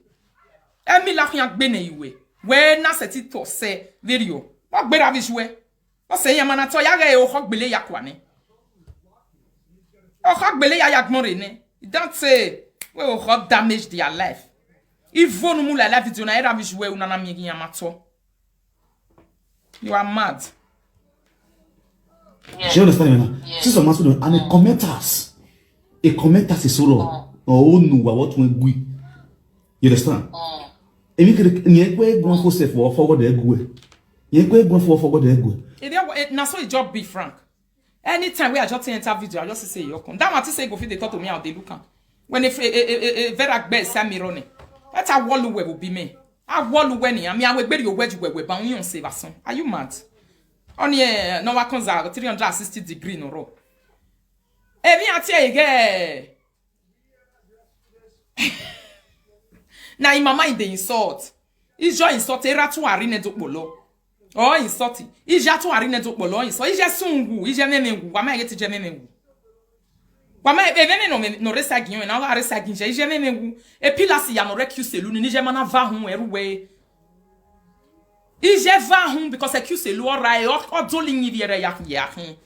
Emi la yan gbe ne iwe. We na seti to se video. Wa gbe ravish we. O se yan mana to ya re o khok gbele yakwa ne. O khok gbele ya yagmore ne. Don't say we o khok damage their life. If you no la video na ravish we una na mi yan mato. You are mad. You understand me now? Sister Masudo and the commenters. A commenters is solo. Oh no, what we gui. You understand? Emi nye kwe gwan for self or forward the egwe. Nye kwe gwan for forward the egwe. Na so job be frank. Anytime we are just enter video, I just say you come. That what say go fit they talk to me how they look am. When if very bad samirone. That's a wallu we will be me. A wallu we ni ami awe gberi oweju we ba won say bason. Are you mad? On here no wa konza 360 degree no ro. Ebi atie ige. Na imama in the insult. Ijo insult era tu arine dokpolo. Oh insult. Ija tu arine dokpolo insult. Ija sungu, ija memengu, wa ma yeti je memengu. Wa ma evene no resa ginyo na wa resa ginje ija memengu. E pilasi ya no recuse lu ni je mana va hu eruwe. Ija va hu because accuse lu ora e o dolin yire ya hin.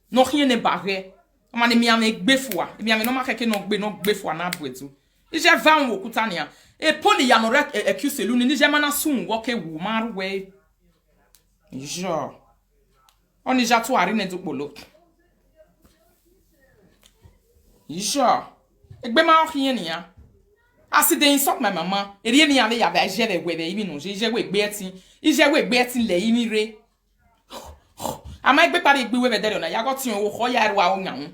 No hin ne bare. Ma ne mi ame gbefua. Mi ame no ma keke no gbefua na abwetu. Ija va hu okutania. E poli ya no accuse lu ni je mana sun wo ke wu marwe. Jo. Oni ja tu ari ne dokpolo. Jo. Egbe ma ohien ni ya. Asi de insult my mama. Eri ni ya le ya ba je le we be imi no je we gbe etin. Ije we gbe etin le imi re. Ama egbe pare egbe we be dere na ya go tin o ho ya ru a o nyan.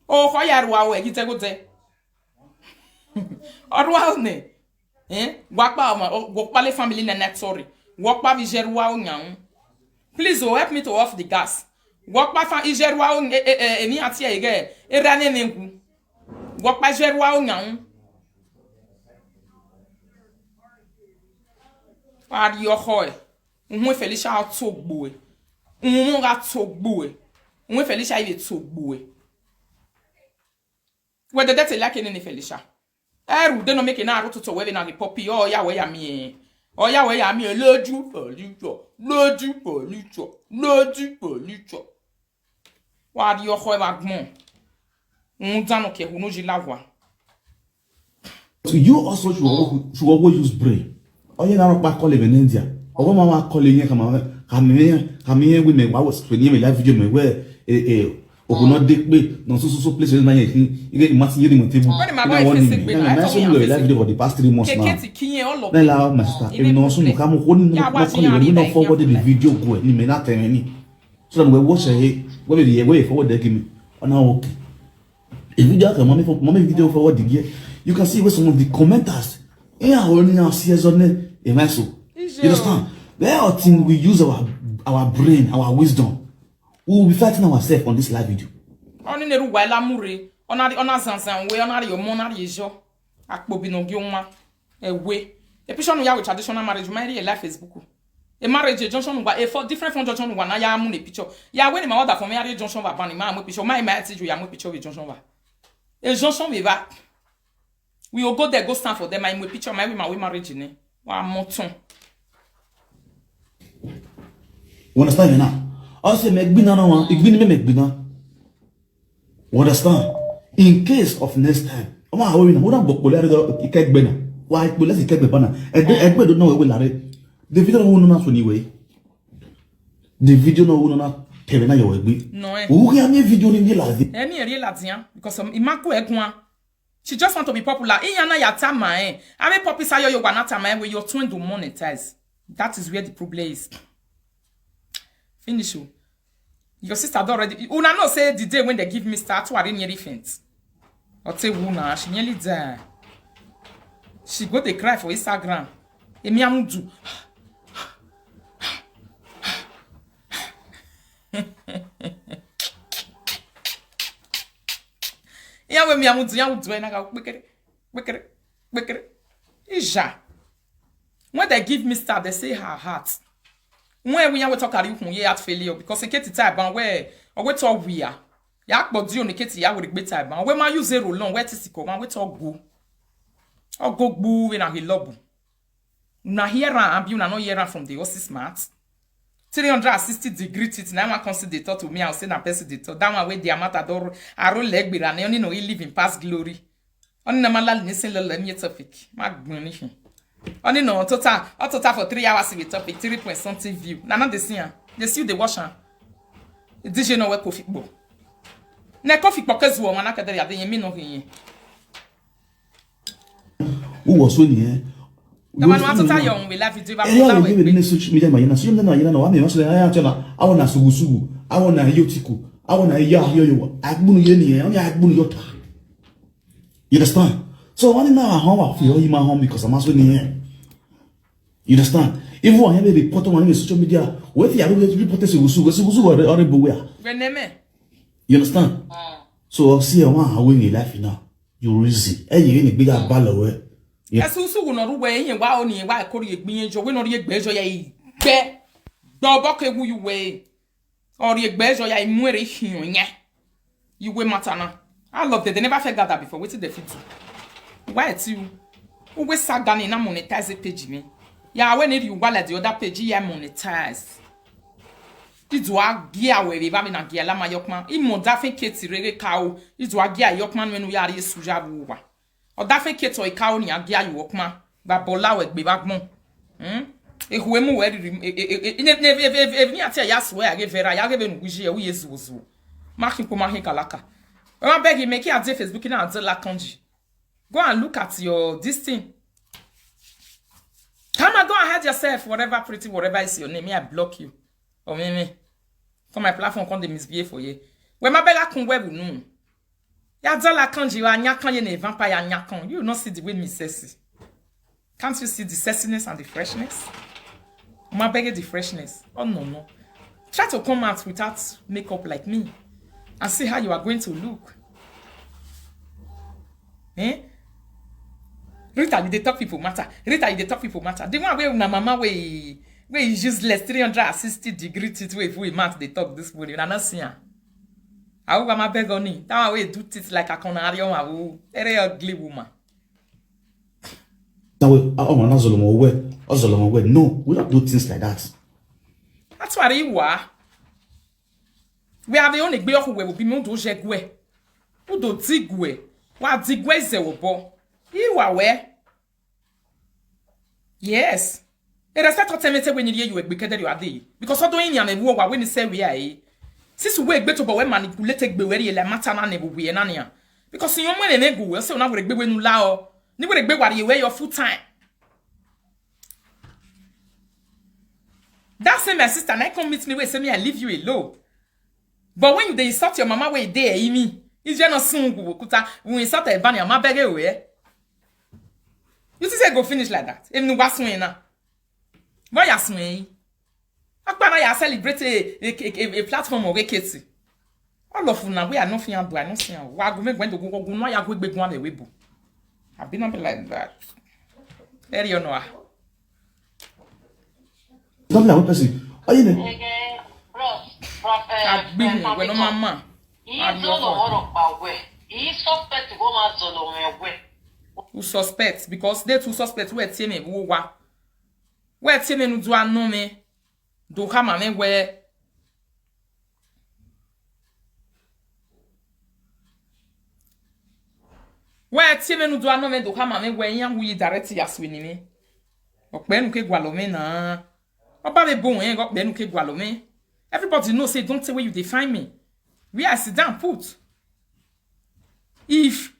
O ho ya ru a o e gite go te. Orwa ne. Wakpa wakpa le family na net sorry. Wakpa vi jerwa o nyan. Please help me to off the gas. Wakpa fa jerwa o emi ati ege. Era ne mengu. Wakpa jerwa o nyan. Ari yo hoy. Unwe Felicia Togbo e. Unwe ga Togbo e. Unwe Felicia ile Togbo e. Whether that's a like in Felicia. Eru de no make na aru tuto we na the poppy oh ya we ya mi. Oh ya we ya mi loju policho. Loju policho. Loju policho. Wa di yo hoy ba gbon. Dano ke hu no ji lawa. So you also should always use brain. Oh yeah, na rock call in India. Oh mama call in kame we me wa was training me live video me where oguno dekpe no so place na yin you get imagine you dey table. When my boy face sick na so me live video for the past 3 months now. Keketi kiyen all of. Na la master e no so no ka mo honi no call we no forward the video go ni me na ten ni. So that we watch here we be we forward there give me. Ona okay. A video can mommy video forward the you can see where some of the commenters only now see on a mess. You understand? There are things we use our brain, our wisdom. We will be fighting ourselves on this live video. Oni ne ru wala mure. Ona sansan we ona yo mona yejo. Akpobi no gioma. Ewe. E picture no ya with traditional marriage, my real life Facebook. A marriage junction wa e for different from junction wa na ya mu ne picture. Ya we ni ma order for marriage junction wa ban ma mu picture. My teach you ya mu picture with junction wa. E junction we va. We will go there, go stand for them. I'm with picture my marriage in it. Wa moton. You understand me now? I say megbina no one, igbini me megbina. You understand? In case of next time, Oma hawe na wodan bokole do ikegbe na. Wa ikole si ikegbe bana. Egbe do na we lare. The video no na so ni we. the video no una na tebe na yo egbe. No eh. O ri ami video ni la di. Any area Latian because imako ekwan. She just want to be popular. Iyana ya tama eh. Ame popi sayo yo wanata ma where you're trying to monetize. That is where the problem is. Finish you. Your sister already. Una no say the day when they give me start to are nearly faint. Or say una she nearly die. She go they cry for Instagram. Emi amudu. Ya we mi amudu ya udu na ga bekere. Ija. When they give me start, they say her heart. When we talk about you heart failure because it get type ban where or we talk we are. Ya akpodi on keti ya we gbet type ban. We ma use zero long where tisiko man we talk go. O go gbu we na he lobu. Na here and you na no hear from the OC smart. 360-degree tit na one consider thought to me I say na person the thought that one wey the amount adoro aro leg be na only no he live in past glory. Oni na mala listen lo me topic. Ma gbon ni hin. Only no total for 3 hours with topic 3 point something view. Na not the see am. They see the wash am. DJ no we coffee bo. Na coffee because wo wana kadere ade yen mi no hin. Who was when here? Come on, want to tell you we love video ba Eh, la we we. be social media ma yana no ami so ya tena awona sugusugu awona yotiku awona ya yo agbunu ye ni on ya agbunu yota. You understand? So when now home I feel you my home because I'm also here. You understand? If one have report on social media, what you are report sugusugu or everywhere. Reneme. You understand? So see one how we life now. You reason. Eh you in bigger battle where Esusu wo no ruwe yin wa oni wa ekori egbin ejo we no ri egbejo ya igbe do boke wu you we or egbejo ya imuere hin yen you we matana I love that they never felt that before wetin dey fit do why it you we sagani na monetize page me ya when you wallet the other page ya monetize idu agia we ba me na gia la mayokman imo da fe keti rere kawo idu agia yokman wenu ya ri suja buwa o da fe keto e kawo ni agia yu okman ba bola we gbe bagbon ehuwe mu we ni ati ya swear age vera ya ge benu guji e wu yesu makin ko mahin kalaka when I beg you make it a Facebook na ante la kanji go and look at your this thing. Come and go and hide yourself whatever pretty whatever is your name me I block you or me for my platform come dey misbehave for you when my beg akun web no ya ante la kanji wa nyakan ye na vampire nyakan you not see the way me sexy. Can't you see the sexiness and the freshness? My beg the freshness. Oh no. Try to come out without makeup like me and see how you are going to look. Eh? Rita, the top people matter. Rita, the top people matter. The one where una mama we useless 360-degree tit way if we match the top this morning. I not see her. I will my beg on it. That way do tit like a canary on a very ugly woman. now no, we don't do things like that. That's what you are. We have the only girl who will be moved to Jegwe. Who do Zigwe? What Zigwe is a bo? You are where? Yes. It is not automatic when you hear you because you are there. Because I don't know any when you say we are. Since we better but when manipulated be very la matana never we nania. Because you money nego will so now we be when you lao. You will be what you wear your full time. That same my sister, I come meet me where say me I leave you alone. But when they insult your mama way there, me, it's just not soon kuta when insult a banner, my beg away. You say go finish like that. Even was swing na. Why you swing? Akpana ya celebrate a platform of eketi. All of una we are not fian do I not see. Wa go make when to go no ya go gbe gun the webo. I be not be like that. There you know. Don't like one person. Oh, you know. When mama. Who suspect because they two suspect where tie me wo wa. Where tie me no do anu me. Do ha ma me where. Where tie me no do anu me do ha ma me where yan wu direct yaswe ni me. Okpe nu ke gwalo me na. Oba be bon en okpe nu ke gwalo me. Everybody knows say don't say where you define me. Where I sit down put. If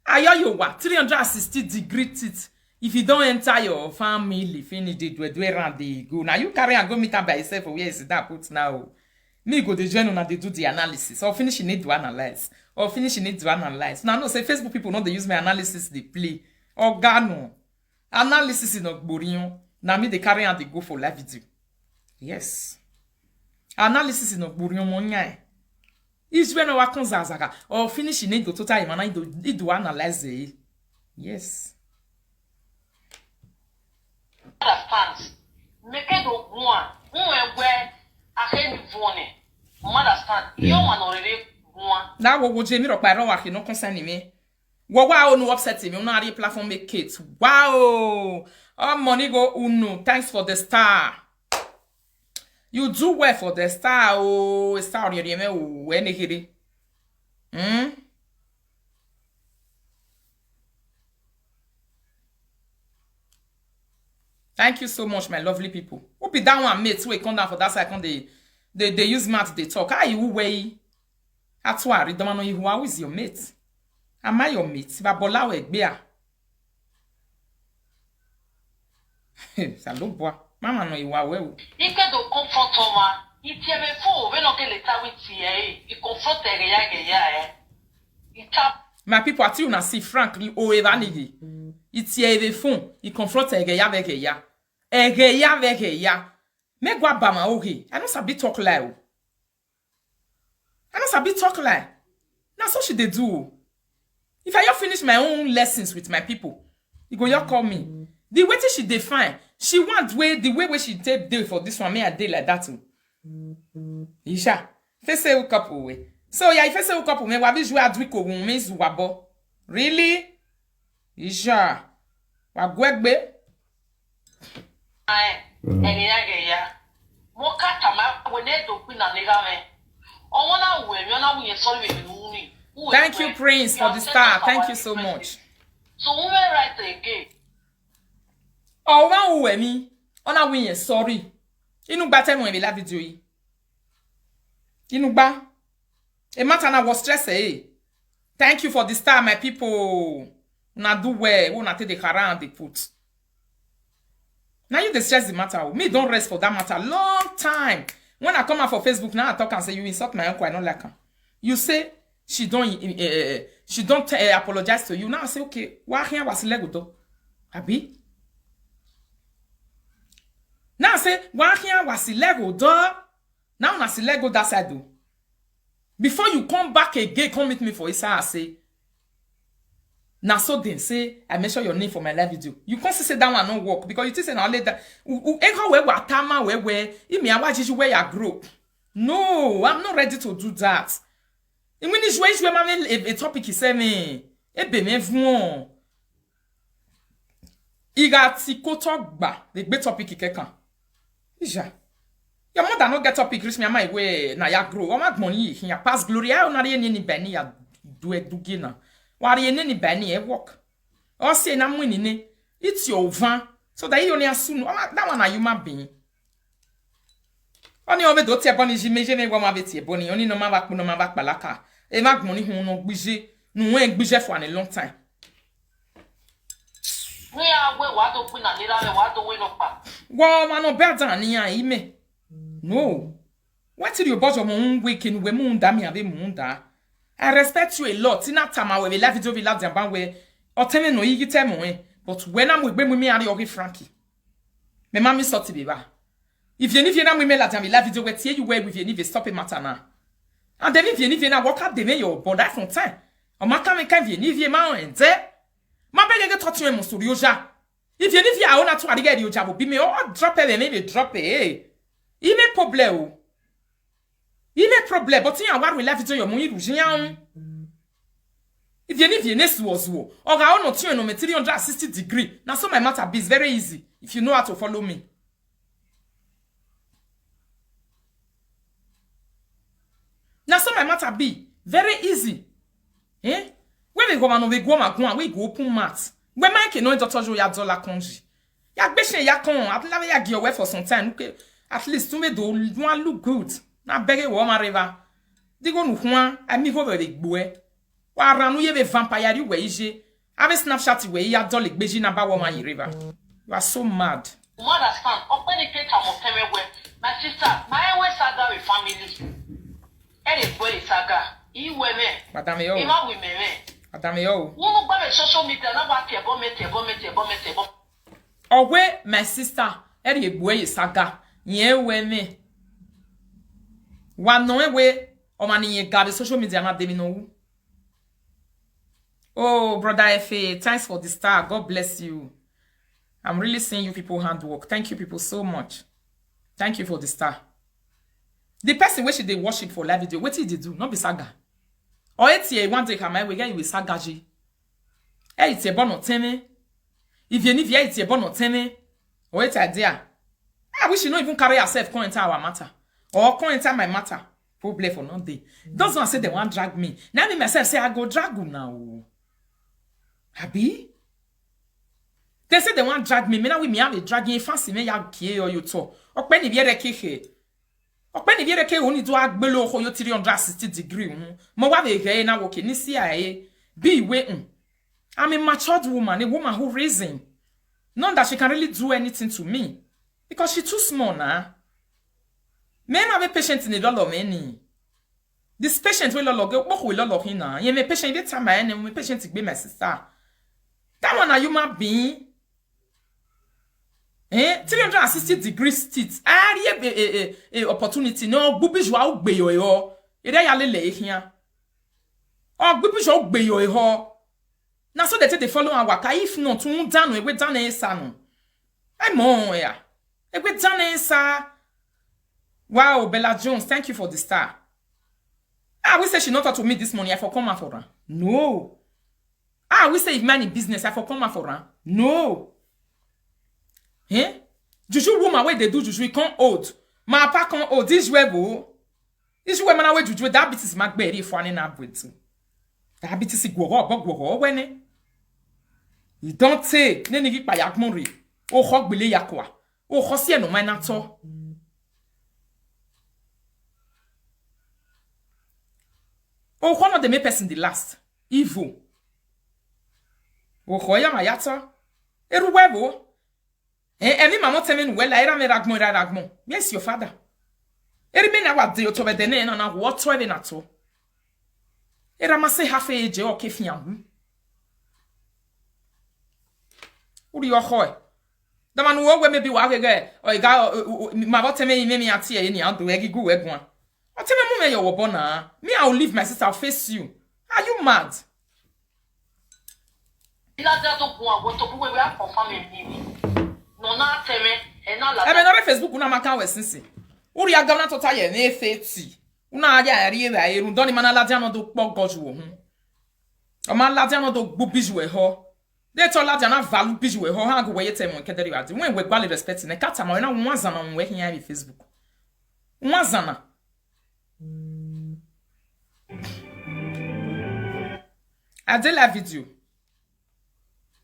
ayo what 360-degree teeth. If you don't enter your family, finish the do around the go. Now you carry and go meet up by yourself for where you sit down put now. Me go the journal and they do the analysis. Or finish you need to analyze. Or finish you need to analyze. Now no say Facebook people know they use my analysis they play. Organo. Analysis is not boring. Now me they carry and they go for live video. Yes. Analysis is not boring money. Is when our konzazaga or finish you need to total imana do analyze it. Yes. Understands. Make it one. Where I can phone. Understand. You want already one. Now what would Jamie or Pyro no concern me? Wow, no upset me. On our platform make kids. Wow. Oh, money go uno. Thanks for the star. You do well for the star. Oh, star you remember when he Thank you so much, my lovely people. Who be that one mate? We come down for that second. They use math. They talk. How you way? That's why I don't know who is your mate. Am I your mate? Babola we bia. Salon bois. Mama no you are well. Il fait de confrontement. Il tient mes faux. Venons que l'État oui tient. Il confronte rien. Il tape. My people are you na see frankly o evanigi. It's here the phone. Il confronte egeya avec eya. Egeya avec eya. Me gwa ba ma oge. I don't sabi talk lie. I don't sabi talk lie. Now so she dey do. If I finish my own lessons with my people, you go you call me. The way she define, she want the way she take deal for this one, me a day like that too. Isha, fe se u couple way. So yeah, if I say u couple, me wabi jouer adwiko wun me zuwabo. Really? Isha, wa gwegbe. Egeya. Moka tama wene do kwina nega me. Omona we na we sorry we muni. Thank you, Prince, for the star. Thank you so much. So we right again. Oh, one who me. Ona win sorry. Inu gba time when we la video yi. Inu gba. E matter na was stress eh. Thank you for the star, my people. Na do well. Who na take the car and they put. Now you the stress the matter. Me don't rest for that matter. Long time. When I come out for Facebook now, I talk and say you insult my uncle. I don't like her. You say she don't apologize to you. Now I say okay. Why here was lego do? Abi. Now I say why here was lego do? Now na lego that side do. Before you come back again, come meet me for Isa. I say. Now so then say I mention your name for my live video. You can't say that one no work because you think say now later. Ego we watama we imi awaji where you grow. No, I'm not ready to do that. And when you a topic is me, be me vun. Iga ti ko talk ba the great topic kekan. Ija. Your mother no get topic reach me my way na ya grow. O ma money here pass glory. I na re ni bani ya do eduge na. Wari ni bani e work. O say na money ne. It's your van so that you only assume that one are human being. Oni obe do ti e boni jimeje me gwa ma beti e boni oni no ma ba no ma ba palaka. E ma gboni hun no gbije nu en gbije for a long time. We are we wa do kwina ni la we wa do we no pa. Wo ma no better ni an ime. No. What till you boss your own weekend we mun da mi ave mun da. I respect you a lot. Tina tama we live video we love them ban we o teme no yi temo eh. But when I'm with me ari oge Frankie. Me mama sorti be ba. If you need na we me la time we live video we tie you where with you need stop it matter na. And then if you na work up the me your body from time. O maka me kan vie ma on ente. Ma be get touch me mo studio ja. If you need I want to get you job be me oh drop it maybe drop it. Il me problème. Il me problème. But you want we live video your money rujian. If you need wo. Or I want to no 360-degree. Now so my matter be very easy if you know how to follow me. Now so my matter be very easy. Eh? When we go we go open mat. When my can no doctor jo ya dollar konji. Ya gbese ya kon, at la ya gi away for some time. At least to me do one look good. Na bege wo ma river. Digo nu hwan ami ho be gboe. Wa ranu ye be vampire we ije. Ave Snapchat we ya dole gbeji na ba wo ma river. You are so mad. You understand? Open the gate of my sister, my way saga with family. Any boy saga. You women. Madame yo. Even women. Madame yo. Who go social media na wa te bomete. Owe my sister, eri egboe saga. Ye we me. Wa no we o mani ye gabe social media na dem no. Oh, brother FA, thanks for the star. God bless you. I'm really seeing you people handwork. Thank you people so much. Thank you for the star. The person where should they worship for live video, what did they do? Not be saga. Or it's here one day come we get you with saga G. Hey, it's a bono teme. If you need it's a bono teme. Or it's idea. I wish you not even carry yourself come into our matter. Or come into my matter. Problem for no day. Those ones say they want drag me. Now me myself say I go drag you now. Happy? They say they want drag me. Me now we me have a dragging fancy me ya kie or you to. Okpeni viere keke. Okpeni viere ke oni do agbelo ho yo 360 degree. Mo wa be ge na woke ni si aye. Be we I'm a matured woman, a woman who reason. Not that she can really do anything to me. Because she's too small now. Men have a patient in the dollar many. This patient will log what will log hina. You may patient the time and my patient to be my sister. That one are you my being? 360 degrees teeth. Opportunity. No, bubi jwa ugbe yo. Ida ya lele here. Oh, bubi jwa ugbe yo. Now so they follow our waka. If not, we down no. I'm on ya. We down sa. Wow, Bella Jones, thank you for the star. We say she not to me this morning. I for come out for her. No. We say if man in business, I for come out for her. No. Juju woman where they do juju come old. My papa come old. This webo. This woman away juju diabetes mak berry for an abwit. Diabetes go when you don't say nene gi pa yak monri. O hog bele yakwa. O hosie no man ato. Oh, one of the me person the last. Evil. Oh, hoya mayata. Eru webo. Every mama tell me well, I am a ragmo. Yes, your father. Every man I was there to be the name on what 12 at all. Era must say half age or kefiam. Who do you hoy? The man who maybe walk again, or a guy, my bottom me at here any out to eggy go egg one. I tell me, you're born. Me, I'll leave my sister, I'll face you. Are you mad? Another Facebook, una maka we since. Uri agana to taye ne feti. Una ya ri e aye run doni mana ladiano do pogoju wo hu. O man ladiano do gbu biju e ho. They told ladiano value biju e ho ha go we yetem kedere ade. When we gbali respect ne kata ma na wanzana on we here Facebook. Wanzana. I did la video.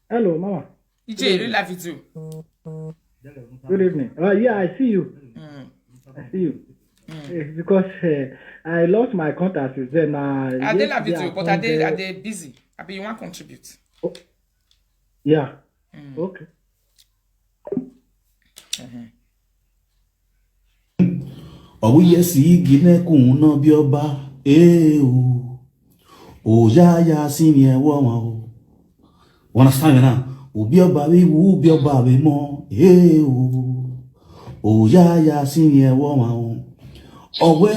Hello, Mama. EJ, la video. Good evening. Yeah, I see you. I see you. Because I lost my contact with them. I did la video, but I did busy. I be you want contribute. Oh. Yeah. Okay. Yesi gine kuno bioba o ya sini e wo won o. Understand now? Ubioba we mo o ya sini e wo won o. Owe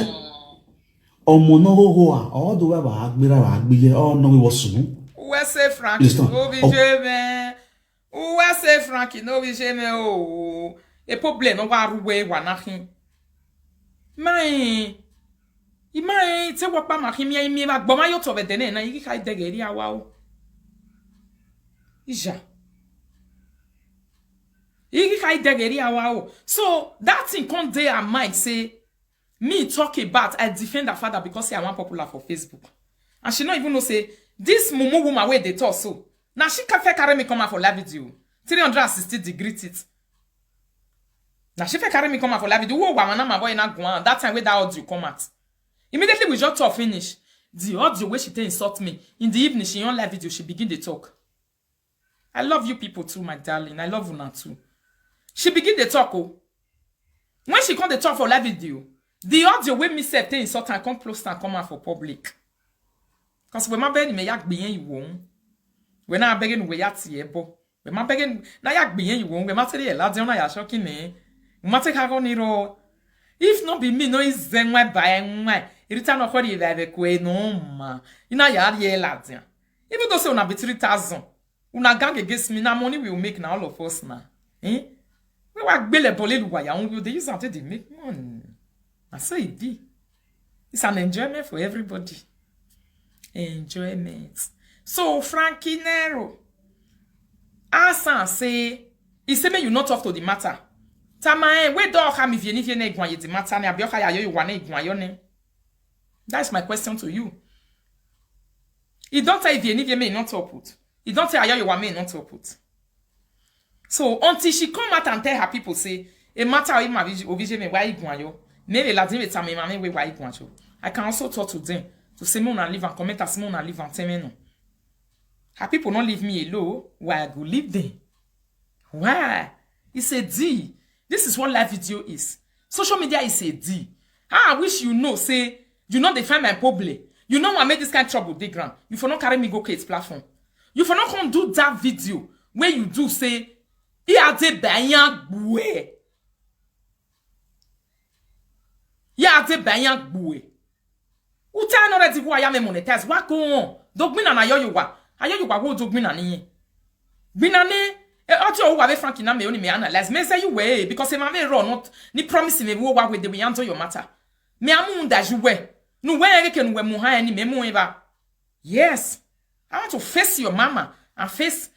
omo no ho a o do we ba agbira wa agbiye o no we wo sun. We say Frankie no bi jeme. We say Frankie no bi jeme o. E problem no wa ruwe wa na hin. Mai te wapa makimia imi ma gboma yo to be dene na yiki kai degeri awa o. Ija. Yiki kai degeri awa o. So that thing come there I might say me talk about I defend her father because I want popular for Facebook. And she not even know say this mumu woman where they talk so. Now she can carry me come out for live video. 360 degree it. Now she carry me come out for live video. Whoa, man, my boy na go on. That time where that audio come out. Immediately we just talk finish. The audio where she tell insult me. In the evening, she on live video, she begin to talk. I love you people too, my darling. I love Una too. She begin to talk, oh. When she come to talk for live video, the audio where me say tell insult and come close and come out for public. Because when my baby me yak bien you won't. When I begin we yak tiebo. When my begin na yak bien you won't. When my tell you la diona ya shocking me. Mate kagoniro. If not be me, no is then why by my. Return of what you have a no ma. Ina ya ye ladia. Even though say una be 3,000. Una gang against me, now money will make now all of us now. Eh? We work bele bole luwa ya they use until they make money. I say it be. It's an enjoyment for everybody. Enjoyment. So Frankie Nero. Asa say, he say me you not talk to the matter. Tama we do ham if you need ne gwan the matter ne abioka ya you wane gwan yo ne. That's my question to you. He don't say if you need me not to put. He don't say you want me not to put. So until she come out and tell her people say, a matter of my vision me why gwan yo. Maybe la din tell me mama we why gwan yo. I can also talk to them to say me una live and comment as me una live and tell me no. Her people not leave me alone. Why I go leave them? Why? It's a D. This is what live video is. Social media is a D. I wish you know, say, you know they find my problem. You know I made this kind of trouble, they ground. You for not carry me go Kate's platform. You for not come do that video where you do say, yeah, de banyak bue. Yeah, de banyak bue. Uta already who I am monetize. What go on? Dog bin na yo you wa. Ayo you wa wo dog bin na ni. Binane Ocho who have Frankie na me only me analyze. Me say you way because if me run not ni promise me wo wa with the we answer your matter. Me amu da you we. No way can we mu ha ni me mu eba. Yes. I want to face your mama and face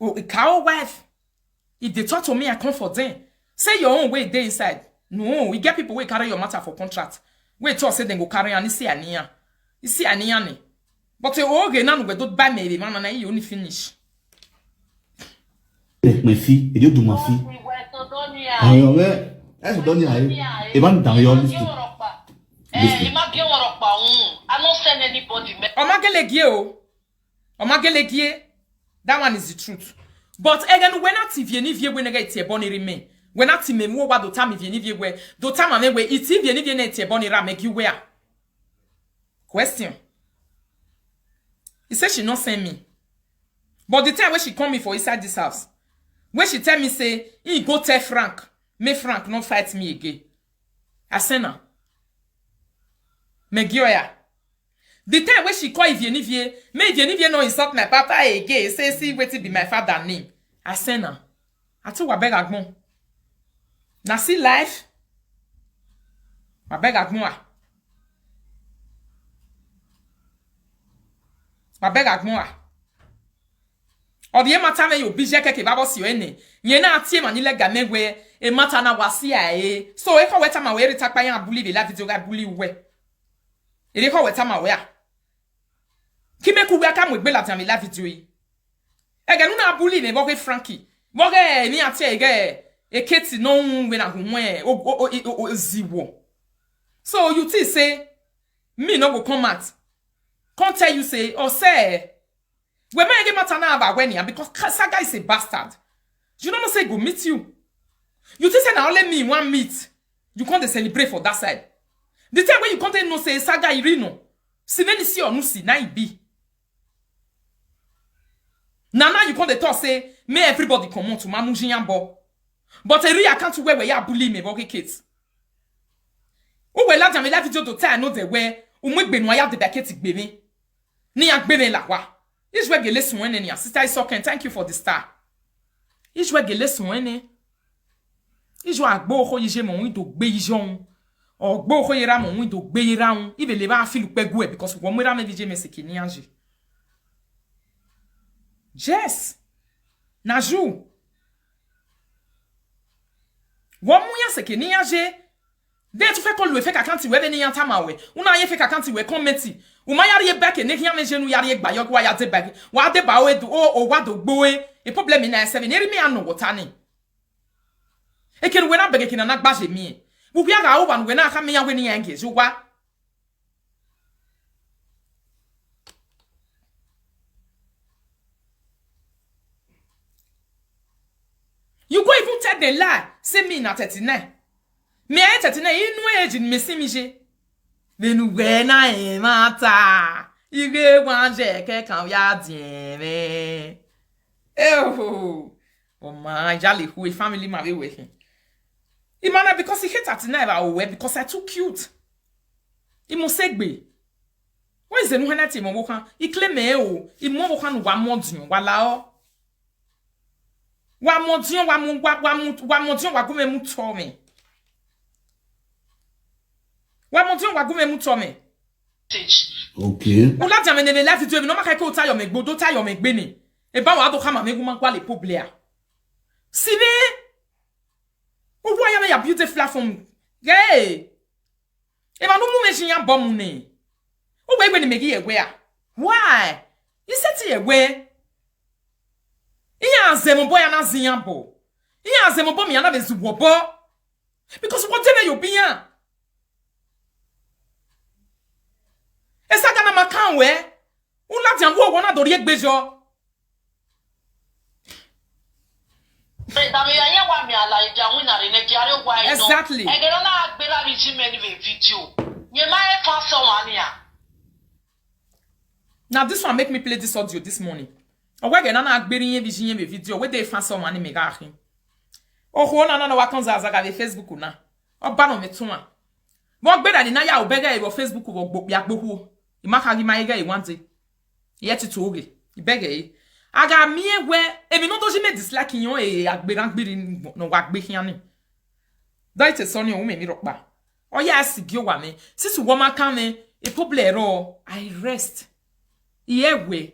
a cow wife. If they talk to me, I come for them. Say your own way they inside. No, we get people who carry your matter for contract. We talk say they go carry and see ania. You see ania ni. But you all get none we don't buy me man and you only finish. My fille, et Dieu do ma fille. Alors ouais, est-ce que donne ya? Et van dans your list. That one is the truth. But again, when not if you need you when I get your bonny remain. When not me more what the time if you need you wear, the time I wear it's if you need your bonny ram make you wear. Question. He said she not send me. But the time when she come me for inside this house, when she tell me say, he go tell Frank, me Frank not fight me again. I send her. Me gyoya. The time when she call Ivienivie, me Ivienivie no insult my papa again. Say see what be my father name. I send her. I told her beg agmon. Na see life. I beg agmon. I beg agmon. Or the matter me you busy keke babo si ene. Ye na atie manile game we e matter na wasi ae. So e ko weta ma we retakpa yan abuli be la video ga bully we. E de ko weta ma we a. Ki me ku we aka mo gbe la tan me la video yi. E ga nu na bully me boke Frankie. Boke ni atie e keti no we na hu o ziwo. So you think say me no go come out. Can't tell you say or say we may get matter now about when because Saga is a bastard. You don't know say go meet you. You think say now only me one meet. You can't celebrate for that side. The time when you can't no say Saga irino. Si many see or no see na be. Now you can't talk say may everybody come on to mamu jinyambo. But a real account where ya bully me boke kids. Ou we la jame la video to tell no the way ou mwe benoya de baketik baby. Ni ak bene la wa. Ishwe gele swene ni sister Isoken, thank you for the star. Ishwe gele swene. Ishwe agbo ko yije mon wi do gbe yijon. O gbo ko yera mon wi do gbe yera un. Ibe le ba fi lu pegu e because wo mwera me vije me sekini anje. Yes. Naju. Wo muya sekini anje. De tu fais qu'on le fait quand tu veux venir tamawe. Una ye fait quand tu veux commenter. Ou ma yari back e ne rien me genu yari gba yo kwa ya de back. Wa de ba we do o wa do gbo e. E problem na se venir mi anu wotani. E ken we na bege ken na gba je mi. Bu bia ga oba no we na aka me ya we ni yanke so wa. You go even tell the lie. Say me na 39. Me I 39 inu age me si mi je. Benu we na e mata. Ige wanje ke kan ya din me. Oh my jolly who a family marry with him. Imana because he hate 39 I because I too cute. He must segbe. Why is the no hanati mo wokan? He claim me o. He mo wokan wa modun wala o. Wa modun wa gume mu to me. Wa modun wa gume mu to me. Okay. Ula jame ne la video no maka ko tayo me gbodo tayo me gbe ni. E ba wa do kama me guma kwa le poblea. Sibe. O wa ya me ya beautiful from. Hey. E ma no mu me shin bom ni. O gbe ni me gi egwe a. Why? You set ye we. Iya azemo boy na zian bo. Iya azemo bo mi na be zuwo bo. Because whatever you be yan. Esa kana makan we. Ula jango wona do ri egbejo. Exactly. Now this one make me play this audio this morning. Owe ge na agberi yen vision yen video we dey fan some ani me ga akin. O ho na wa kan za ga Facebook na. O ba no me tun a. Mo gbe da ni na ya obega e wo Facebook wo gbo ya gbohu. Imaka gi ma ga e wante. Yet to oge. Ibege e. Aga mi ewe emi no to ji me dislike yon e agberi no wa gbe hian ni. That is sonny o me mi rokpa. O ya asigi o wa me. Sisu wo ma kan me e problero I rest. Yewe.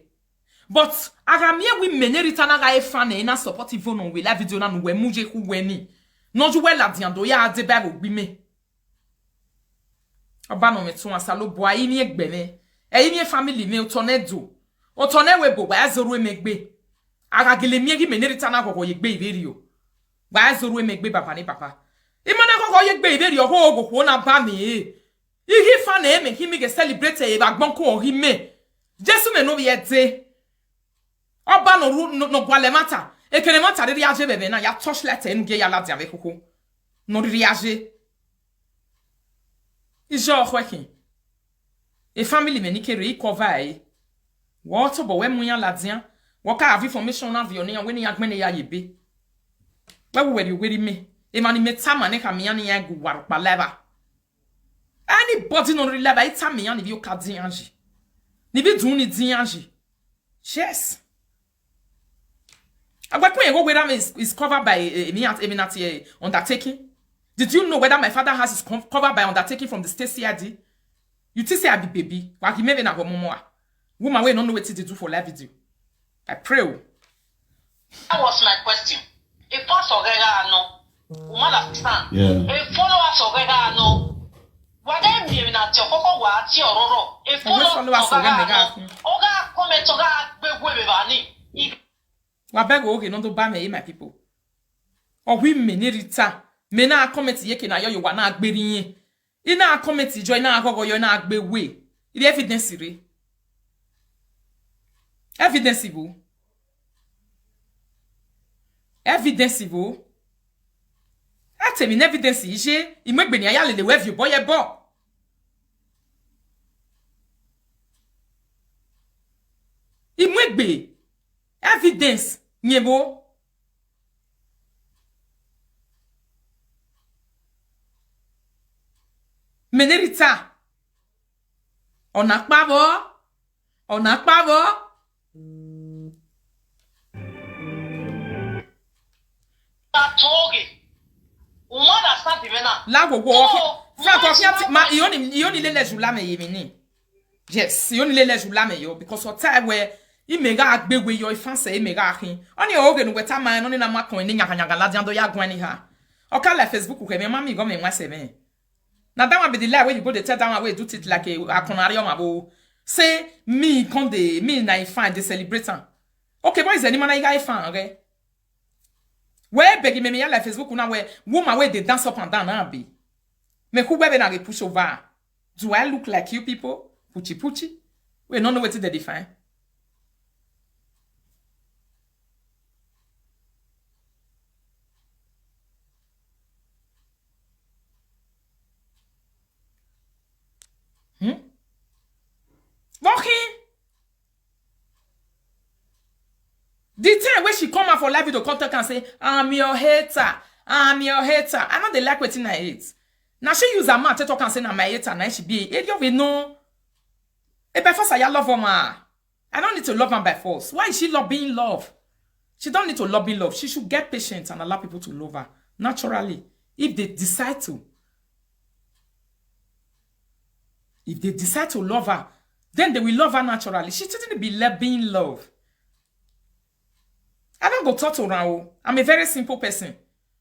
But aga mi ewe menerita na ga e fan e na supportive no we la video na no we muje hu we ni. No ju we la diando ya ade ba go gbi me. Oba no me tun asalo bo ayi mi egbe me. Eyi mi family me o tornado. O tornado bo ba zoro emegbe. Aga gele mi egi menerita na gogo yegbe iberi o. Ba zoro emegbe baba ni papa. Imana gogo yegbe iberi o ho go na ba me. Igi fan e me himi ge celebrate e ba gbon ko o hime. Jesu me no ye de. Oba no gwale mata. Ekele mata ri age bebe na ya touch letter enu ge ya la dia ve koko. No ri age. Ijo hwekin. E family me ni kere I cover e. Wo to bo we mu ya la dia. Wo ka have information na vi oni an we ni agbene ya yebe. We weri me. E mani me tama ne ka me ya ni ya gu waru pa leva. Anybody no ri leva ita me ya ni vi o ka din anje. Ni bi dun ni din anje. Yes. Agwakun ego whether is covered by Eminati undertaking. Did you know whether my father house is covered by undertaking from the state CID? You think say I be baby? Waki maybe na go momoa. Woman we don't know what to do for live video. I pray. That was my question. If pastor Gega no, woman understand. Yeah. If followers of Gega no, what them me na ti okoko wa ti ororo. If followers of Gega no, oga come to ga gbegwe be ba ni. Wabego okay no do ba me my people. O wi me ni rita. Me na comment yeke na yo wa na agberi yin. Ina comment join na agogo yo na agbewe. The evidence re. Evidence bu. Evidence bu. Ate mi evidence ije, imegbe ni aya lele we view boy e bo. Imegbe. Evidence nyebo. Menerita. Onakpabo. Atoge. Woman understand the na. La go okay. Frank ofiati ma ioni lele jula me yemi ni. Yes, ioni lele jula me yo because of time where imega agbegwe yo ifanse imega akin. Oni oge no weta man no ni na makon ni nyakanyaka la diando ya gwan ni ha. Oka la Facebook ko me mama go me nwa se me. Na that one be the lie where you go to tell that one where you do it like a akonari mabo. Say me come de me na ifan de celebrate. Okay, boys any man na iga ifan, okay? Where begging me like Facebook una where woman where they dance up and down now be. Me who be na push over. Do I look like you people? Puchi. We don't know what they define. Walking. The time when she come out for live video contact and say, I'm your hater. I'm your hater. I know they like what I hate. Now she use a man to talk and say, I'm my hater. Now she be, you know. By force, I love her, ma. I don't need to love her by force. Why is she love being loved? She don't need to love being loved. She should get patient and allow people to love her. Naturally. If they decide to. If they decide to love her, then they will love her naturally. She shouldn't be being loved. I don't go talk to her. I'm a very simple person.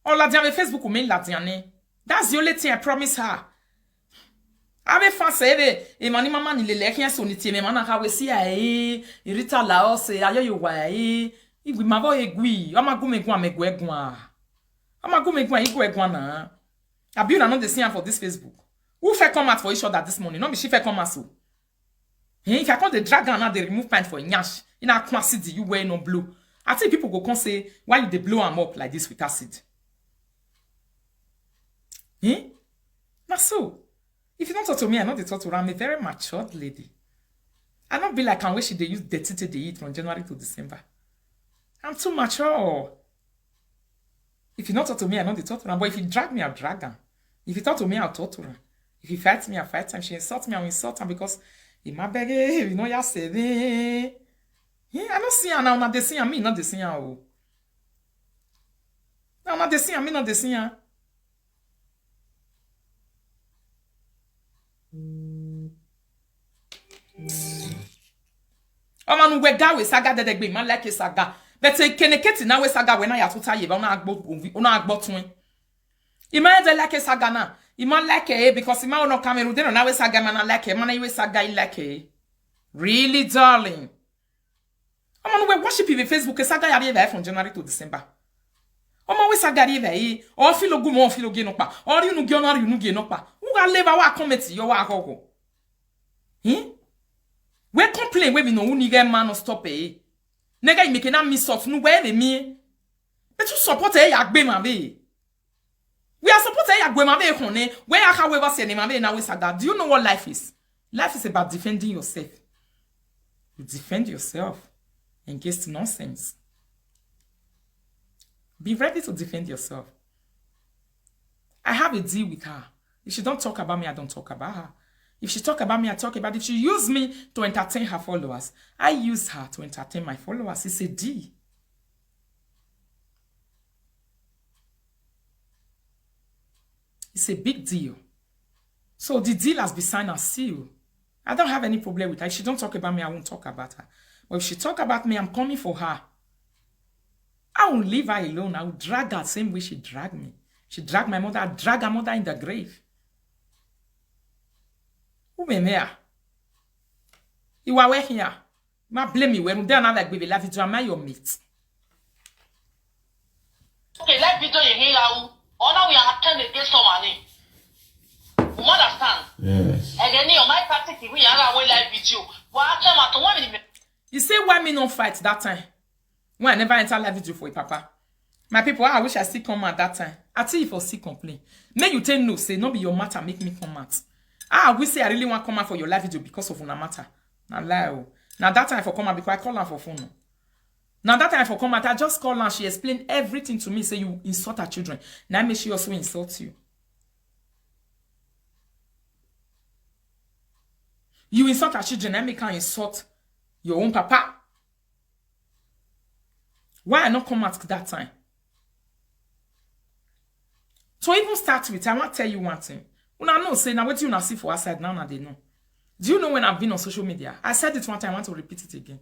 All I do on Facebook will mean Ladiane. That's the only thing I promise her. Ave fanse e mani mama ni lele kian so ni tie me mana ka we si ai irita la o se ayo yo wa ai igwi mabo egwi o ma gu me gu amegu egun a o ma gu me gu igwe egun na abi una no dey see am for this Facebook. Who fe come out for each other this morning? No be she fe come out so. If I come the drag and now they remove pant for nyash, in a acid you wear no blue. I think people go come say why you dey blow am up like this with acid. Not so. If you don't talk to me, I know they talk to her. I'm a very matured lady. I don't be like I wish they use dirty to the eat from January to December. I'm too mature. If you don't talk to me, I know they talk to her. But if you drag me, I'll drag her. If you talk to me, I'll talk to her. If you fight me, I'll fight her. If she insult me, I'll insult her because in my bag, you know, you're saying, I don't see her now. Not they see her, me, not they see her. Now, not they see her, me, not they see her. Oh man, we ga we saga de gbe man like saga. But keneketi na we saga we na ya tuta ye ba na agbo tun. Ima de like saga na. Ima like because ima no Cameroon de na we saga man like man we saga like. Really darling. Oh man, we worship in Facebook saga ya be from January to December. Oh man, we saga ye o filo gu mo filo ge no pa. O ri nu ge no ri nu ge no pa. Who ga leva wa comment yo wa gogo. We complain we no uni get man no stop eh. Nega make na miss out no we me. But you support ya gbe ma be. We are supporting ya gbe ma be kone. Where aka we say na be na we saga. Do you know what life is? Life is about defending yourself. You defend yourself against nonsense. Be ready to defend yourself. I have a deal with her. If she don't talk about me, I don't talk about her. If she talk about me, I talk about it. If she use me to entertain her followers, I use her to entertain my followers. It's a deal. It's a big deal. So the deal has been signed and sealed. I don't have any problem with her. If she don't talk about me, I won't talk about her. But if she talk about me, I'm coming for her. I won't leave her alone. I will drag her the same way she dragged me. She dragged my mother. I drag her mother in the grave. Who me here? You are here. Ma blame me when they are not like baby. Love you, am I your mate? Okay, let video you hear now. Or now we are attending against someone. You understand? Yes. Again, on my practice, we are going live video. What happened to 1 minute? You say why me not fight that time? When I never enter live video for you, Papa. My people, I wish I still come at that time. I tell you for still complain. Then you tell no, say no be your matter, make me come out. I will say I really want to come out for your live video because of una matter. Now lie. Now that time for come out because I call her for phone. Now that time for come out, I just call her. She explained everything to me. Say you insult her children. Now make she also insult you. You insult her children. I make her insult your own papa. Why I not come out that time? So even start with, I want to tell you one thing. When I know, say, now what you not see for outside, now they know. Do you know when I've been on social media? I said it one time, I want to repeat it again.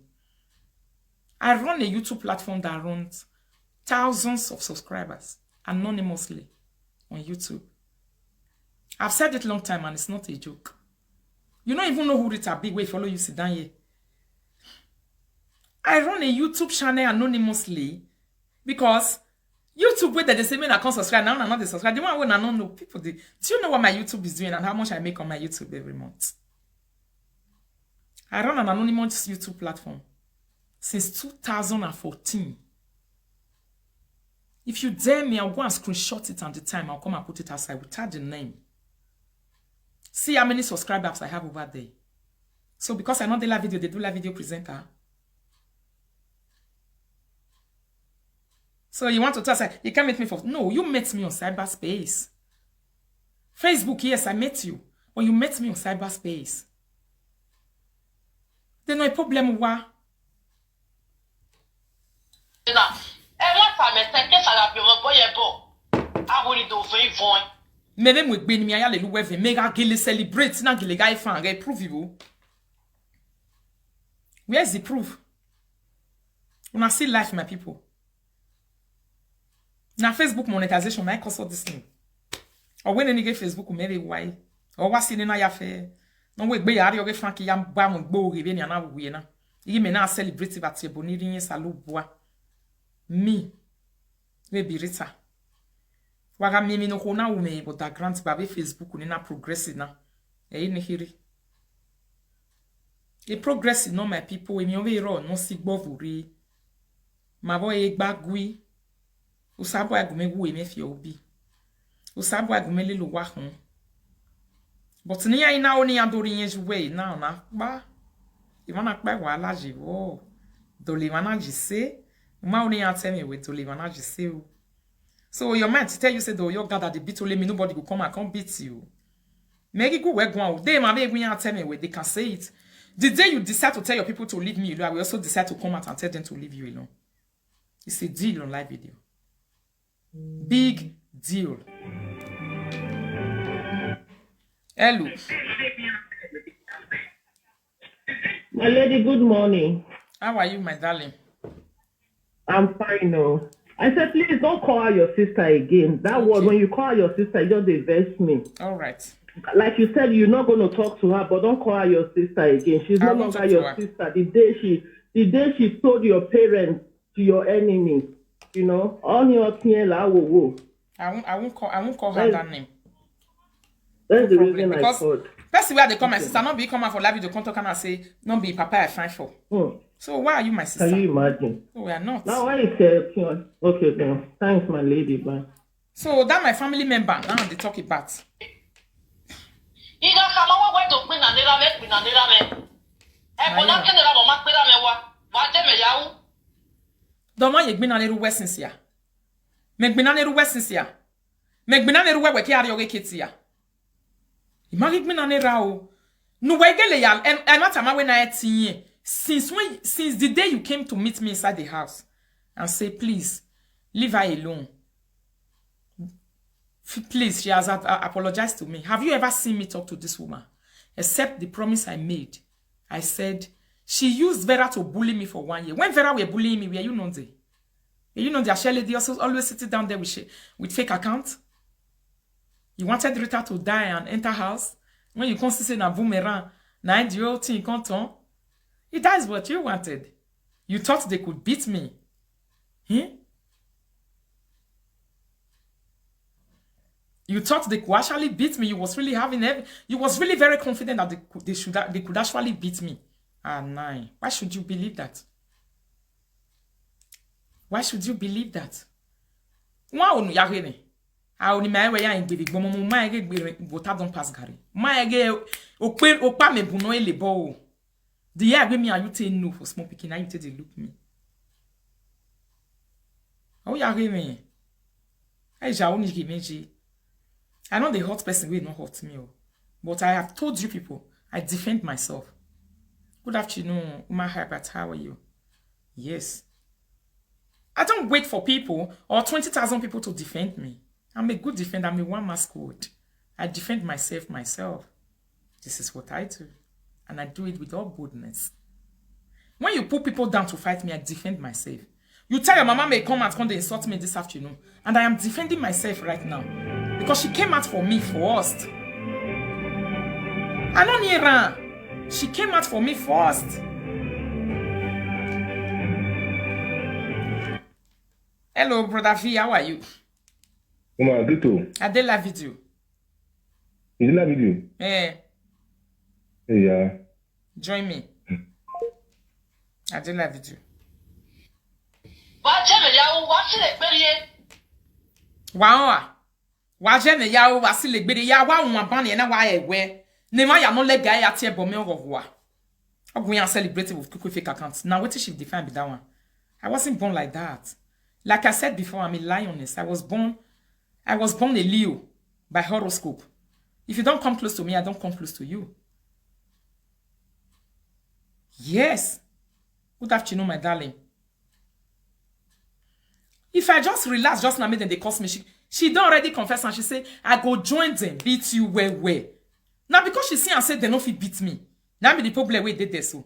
I run a YouTube platform that runs thousands of subscribers anonymously on YouTube. I've said it long time and it's not a joke. You don't even know who Rita Big way follow you sit down here. I run a YouTube channel anonymously because YouTube where they say me I can't subscribe now, not they subscribe. The one when I don't know people. Do you know what my YouTube is doing and how much I make on my YouTube every month? I run an anonymous YouTube platform since 2014. If you dare me, I'll go and screenshot it at the time. I'll come and put it outside without the name. See how many subscribers I have over there. So because I know they live video, they do live video presenter. So you want to tell us, you can't meet me for... No, you met me on cyberspace. Facebook, yes, I met you. But you met me on cyberspace. There's no problem, what? Même moi ben mi ayale louwe ve mega gele celebrate na gele guy fan get proof you. Where's the proof? Una see life my people. Na Facebook monetization na cause this thing. Or when any get Facebook mere why? Or what see na ya fe. No we gbe yari o ge fan ki ya ba mo gbo ore be ni na wuye na. Yi me na celebrate ba tie boni rin salu boa. Me. We be rita. Waga mimi no kona ume but da grant baby Facebook ni na progressive na. E ni hiri. E progressive no my people e mi o we ro no si gbo vuri. Ma bo e gbagui. Usabo agume wu e me fi obi. Usabo agume le lo wa hun. But ni ai na oni adori yen juwe na na ba. Ivana pa wa la jivo. Dole mana jise. Ma oni ateme we dole mana jise o. So your man to tell you say though your God at the beat only me nobody will come and come beat you. Make it go where go. They ma make me tell me where they can say it. The day you decide to tell your people to leave me alone, I will also decide to come out and tell them to leave you alone. It's a deal on live video. Big deal. Hello. My lady, good morning. How are you, my darling? I'm fine, no. I said, please don't call her your sister again. That Okay. word, when you call her your sister, it just vex me. All right. Like you said, you're not going to talk to her, but don't call her your sister again. She's I no won't longer talk to your her. sister. The day she told your parents to your enemy, you know, on your tiela wo. I won't call her that name. That's the Problem. reason I Because called. person where they come my sister, not be come out for live video, come talk and say, not be papa I find for. So why are you my sister? Can you imagine? No, we are not. Now, why is it? Okay, then. Thanks, my lady. Bye. So that my family member now they talk about. Iga kama wa wedo pe na nira me. E ko na kenera mo ma pe ra me wa je me yawo. Don't want you gbina neru westins ya. Me gbina neru westins ya. Me gbina neru we ki ari oge kiti ya. Imagi gbina nera o. Nu we gele ya en matama we na etinye. Since the day you came to meet me inside the house and say please leave her alone. Please, she has apologized to me. Have you ever seen me talk to this woman? Except the promise I made. I said, she used Vera to bully me for 1 year. When Vera were bullying me, were you know there? You know the Shell lady also always sitting down there with fake account? You wanted Rita to die and enter house? When you come say na boomerang, na the whole thing can't on? That is what you wanted. You thought they could beat me. You thought they could actually beat me. You was really very confident that they could actually beat me. Ah, nine. Why should you believe that? Why should you believe that? Wa onu ya gene. A oni ma we ya ngbiri gbomo mo ma ege gbiri bota don pass gari. Ma ege opa me bu no ele bo. The year we me are you take no for small pikin, now you take they look me. Oh ya gene. I ja oni give me. I know the hot person will not hurt me, but I have told you people, I defend myself. Good afternoon, Uma Herbert, how are you? Yes. I don't wait for people or 20,000 people to defend me. I'm a good defender, I'm a one-man squad. I defend myself. This is what I do. And I do it with all boldness. When you put people down to fight me, I defend myself. You tell your mama may come and come to insult me this afternoon. And I am defending myself right now. Because she came out for me first. I don't hear her. She came out for me first. Hello, brother V, how are you? Comment, Guto? I did la video. Il est la vidéo. Eh, Yeah. join me. I did la video. Wa jeme ya wo wa sile gberiye. Wa jene ya o wasi le gbede ya wa won aban ye na wa ewe. Ne ma ya no le guy at here bo me of we are celebrating with Kuku fake accounts. Now, what she define be that one? I wasn't born like that. Like I said before, I'm a lioness. I was born a Leo by horoscope. If you don't come close to me, I don't come close to you. Yes. Good afternoon, my darling. If I just relax, just now, then they cost me. She don't already confess and she say, I go join them, beat you where. Now, because she see and say, they no fit beat me. Now, be the problem we did this. So.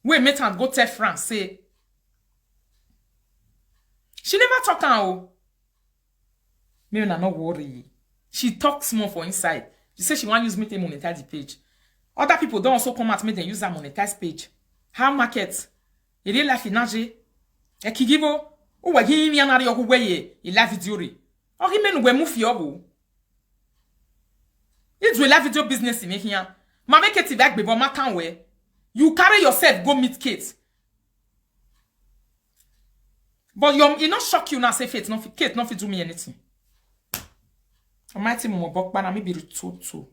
We met and go tell France, say, she never talk now. Me and I not worry. She talks more for inside. She say she want use me to monetize the page. Other people don't also come at me then use that monetize page. How market? Il est la finance. E qui give o we give me anari oku we il la video re. O ki menu we mu fi obo. It will la video business in here. Ma make it back before ma can we. You carry yourself go meet Kate. But it not shock you now say Kate not fit do me anything. Almighty mo bok na me be to.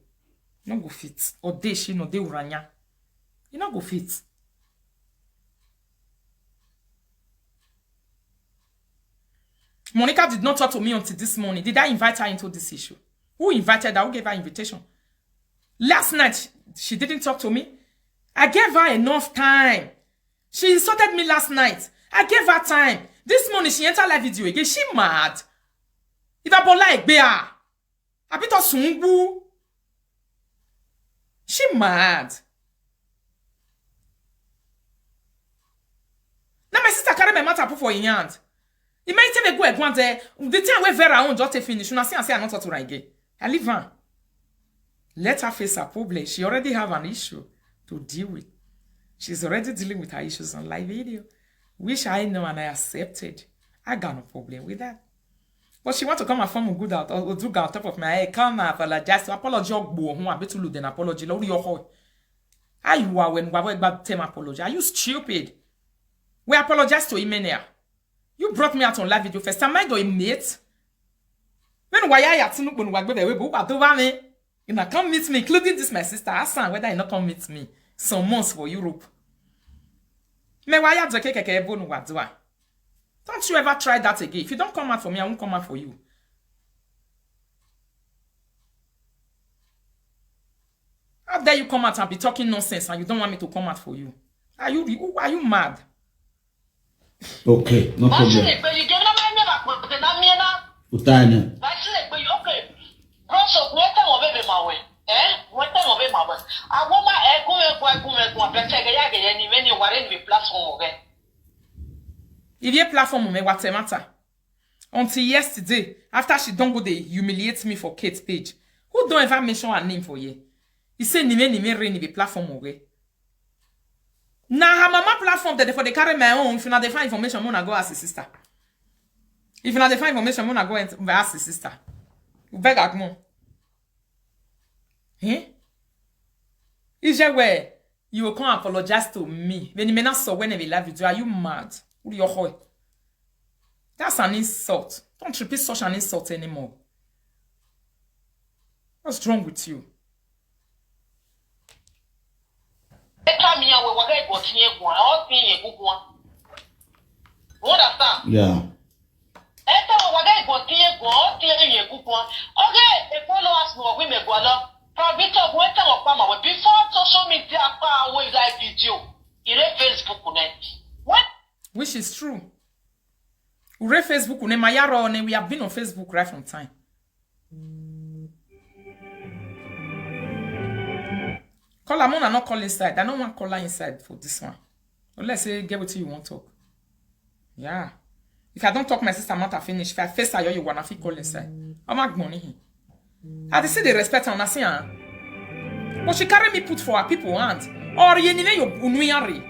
No go fit. Or dey she no dey uranya. You no go fit. Monica did not talk to me until this morning. Did I invite her into this issue? Who invited her? Who gave her invitation? Last night, she didn't talk to me. I gave her enough time. She insulted me last night. I gave her time. This morning, she entered live video again. She mad. If I like bear, a bit of sungu. She mad. Now my sister carry my matter put for in hand. It might take me go at there. The time where Vera own just finish. You know, say I'm not talking right again. I leave her. Let her face her problem. She already have an issue to deal with. She's already dealing with her issues on live video. Which I know and I accepted. I got no problem with that. But she want to come and form a good out or do on top of my head. Come and apologize. Apology who I bet to lose an apology. Lord, your heart. How you are when we about them apology? Are you stupid? We apologize to Imenia. You brought me out on live video first. Am I going mate? When why I had to look when we go there, but over me. You not come meet me, including this my sister Hassan, whether you not come meet me some months for Europe. Me why you keke bonu wadua. Don't you ever try that again. If you don't come out for me, I won't come out for you. How dare you come out and be talking nonsense and you don't want me to come out for you? Are you mad? Okay, no problem. Utanya. If you platform me, what's the matter? Until yesterday, after she don't go they humiliate me for Kate's page. Who don't ever mention her name for you? He say ni me rain the platform away. Now her mama platform that for they carry my own. If you not find information, I'm gonna go ask his sister. If you not find information, I'm gonna go and ask his sister. You beg at more. Eh? Is there where you will come apologize to me? When you may not saw when they love you, are you mad? Who your hoy? That's an insult. Don't repeat such an insult anymore. What's wrong with you? Yeah. Before social media always like video, you read Facebook net. Which is true. We read Facebook and we have been on Facebook right from time. Call her mom and not call inside. I don't want to call her inside for this one. But let's say get what you want to talk. Yeah. If I don't talk, my sister not finish. If I face her, you wanna feel call inside. I'm not money. I see the respect on us, but she carry me put for her people hand. Or you need your unuyari.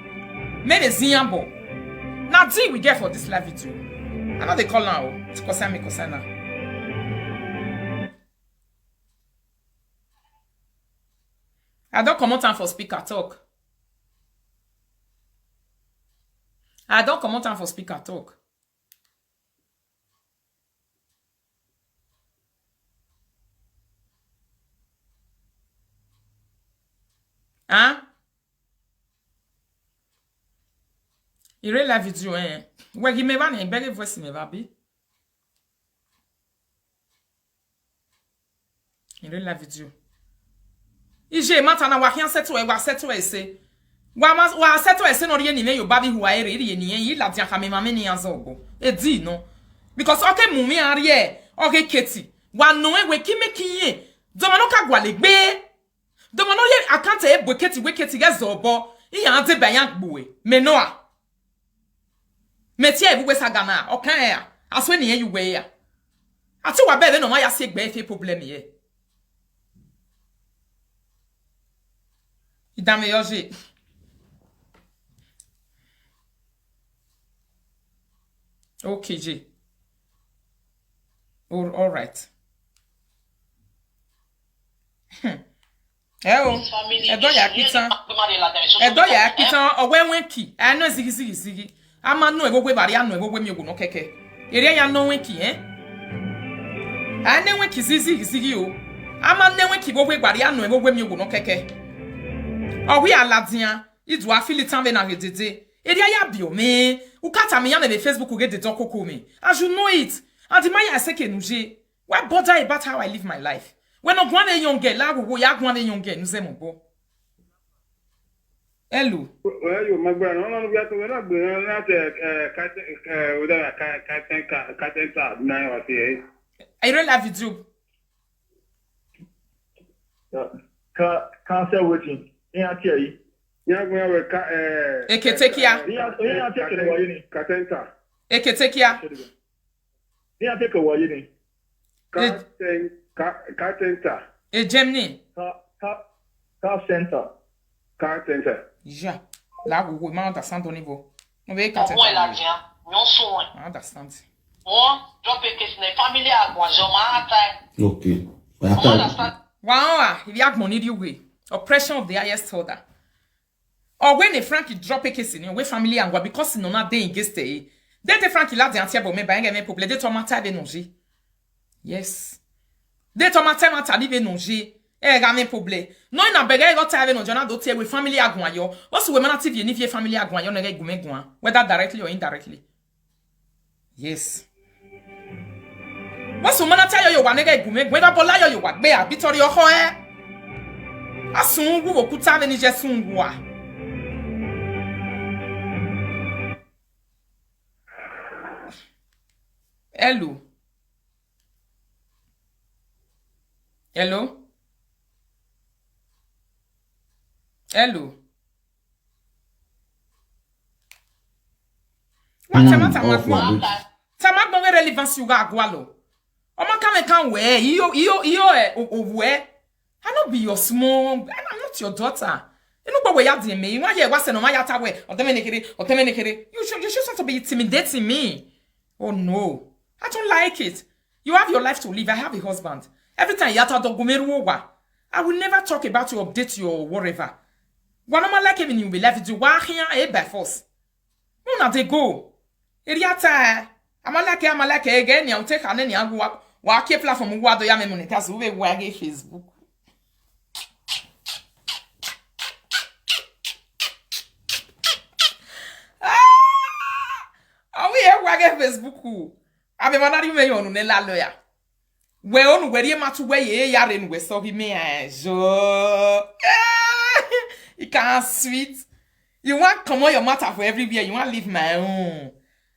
Made a ziambo. Now, we get for this live video. I know they call now. It's concern me, concern now. I don't come out for speaker talk. I don't come out for speaker talk. Hein? Il est la vidéo, hein? Ouais, il me va, il belle voix, me va bien. Il est la vidéo. Il j'ai maintenant wa rien setu e wa setu ese. Wa setu ese no rien ni me yo babi huwa ere ri ni yi la dia ka me mama ni azogo. E di no. Because okay mumi arie, okay keti. Wa no e we ki me kiye. Do ma no ka gwale gbe. Do ma no ye akanta e bo keti we keti ga zobo. I ya ante ben yan gbo e. Me no a. Me tie e bu we sagana. Okay ya. Aswe ni yu we ya. Ati wa be no ma ya se gbe fe problem ye. Idame yoje. Okay, J. All right. Edo ya kitan. Edo ya kitan owen ki. Ano zigi. Ama no egogwe bari anu egogwe mi ogun no keke. Ere ya no wen ki Ane wen ki zigi o. Ama ne wen ki gogwe bari anu egogwe mi ogun no keke. Owi aladian, idu afili tambe na redede. Area ya bio me. Ukata me ya me Facebook uge de don koko me. As you know it. And the maya seke nuje. Why bother about how I live my life? When no gwan e young girl, la go ya gwan e young girl nuze mo bo. Hello. Well, you my brother, no we have to not be not Katenta na wa tie. I don't love video. Can't say waiting. Yeah, tell you. Ya gwa we ka Eketekia. Yeah, take it away ni. Katenta. Eketekia. Yeah, take away ni. Katenta. E Gemini. Car center. Katenta. Ja. La go ma understand au niveau. On veut Bon moi la dia. Non soin. I understand. Moi, drop a case na family agwa joma ata. Okay. Wow, if you have money you way. Oppression of the highest order. Or when a Frankie drop a case in your family and because no na day against it. Then the Frankie la de antia bo me ba ngeme problem de tomata be nonji. Yes. De tomata mata li be nonji. E ga me problem. No na bega go ta be nonji na do tie we family agwan yo. What's we na TV ni vie family agwan yo na ga gume gwan, whether directly or indirectly. Yes. What's we na tell yo wa na ga gume gwan, whether bola yo wa gbe abitori yo ho Asungu okuta ve ni jesungu a. Hello. Hello. Hello. What Tamak no relevance you ga gwalo. O ma kan we iyo I not be your small, and I'm not your daughter. You know what we me. Why you was no my way or temenekere. You should not be intimidating me. Oh no. I don't like it. You have your life to live. I have a husband. Every time yata dogumeruwa, I will never talk about you, update you or whatever. One of my like even you will have to walk here by force. No, not they go. Eriata. I'm like again. You take an any walk your platform. What do you have money? That's who we wage Facebook. Facebook. Abi manari me yonu ne la lawyer. We onu we ri matu we ye yare nu we so bi me jo. You can't sweet. You want come on your matter for everywhere. You want leave my own.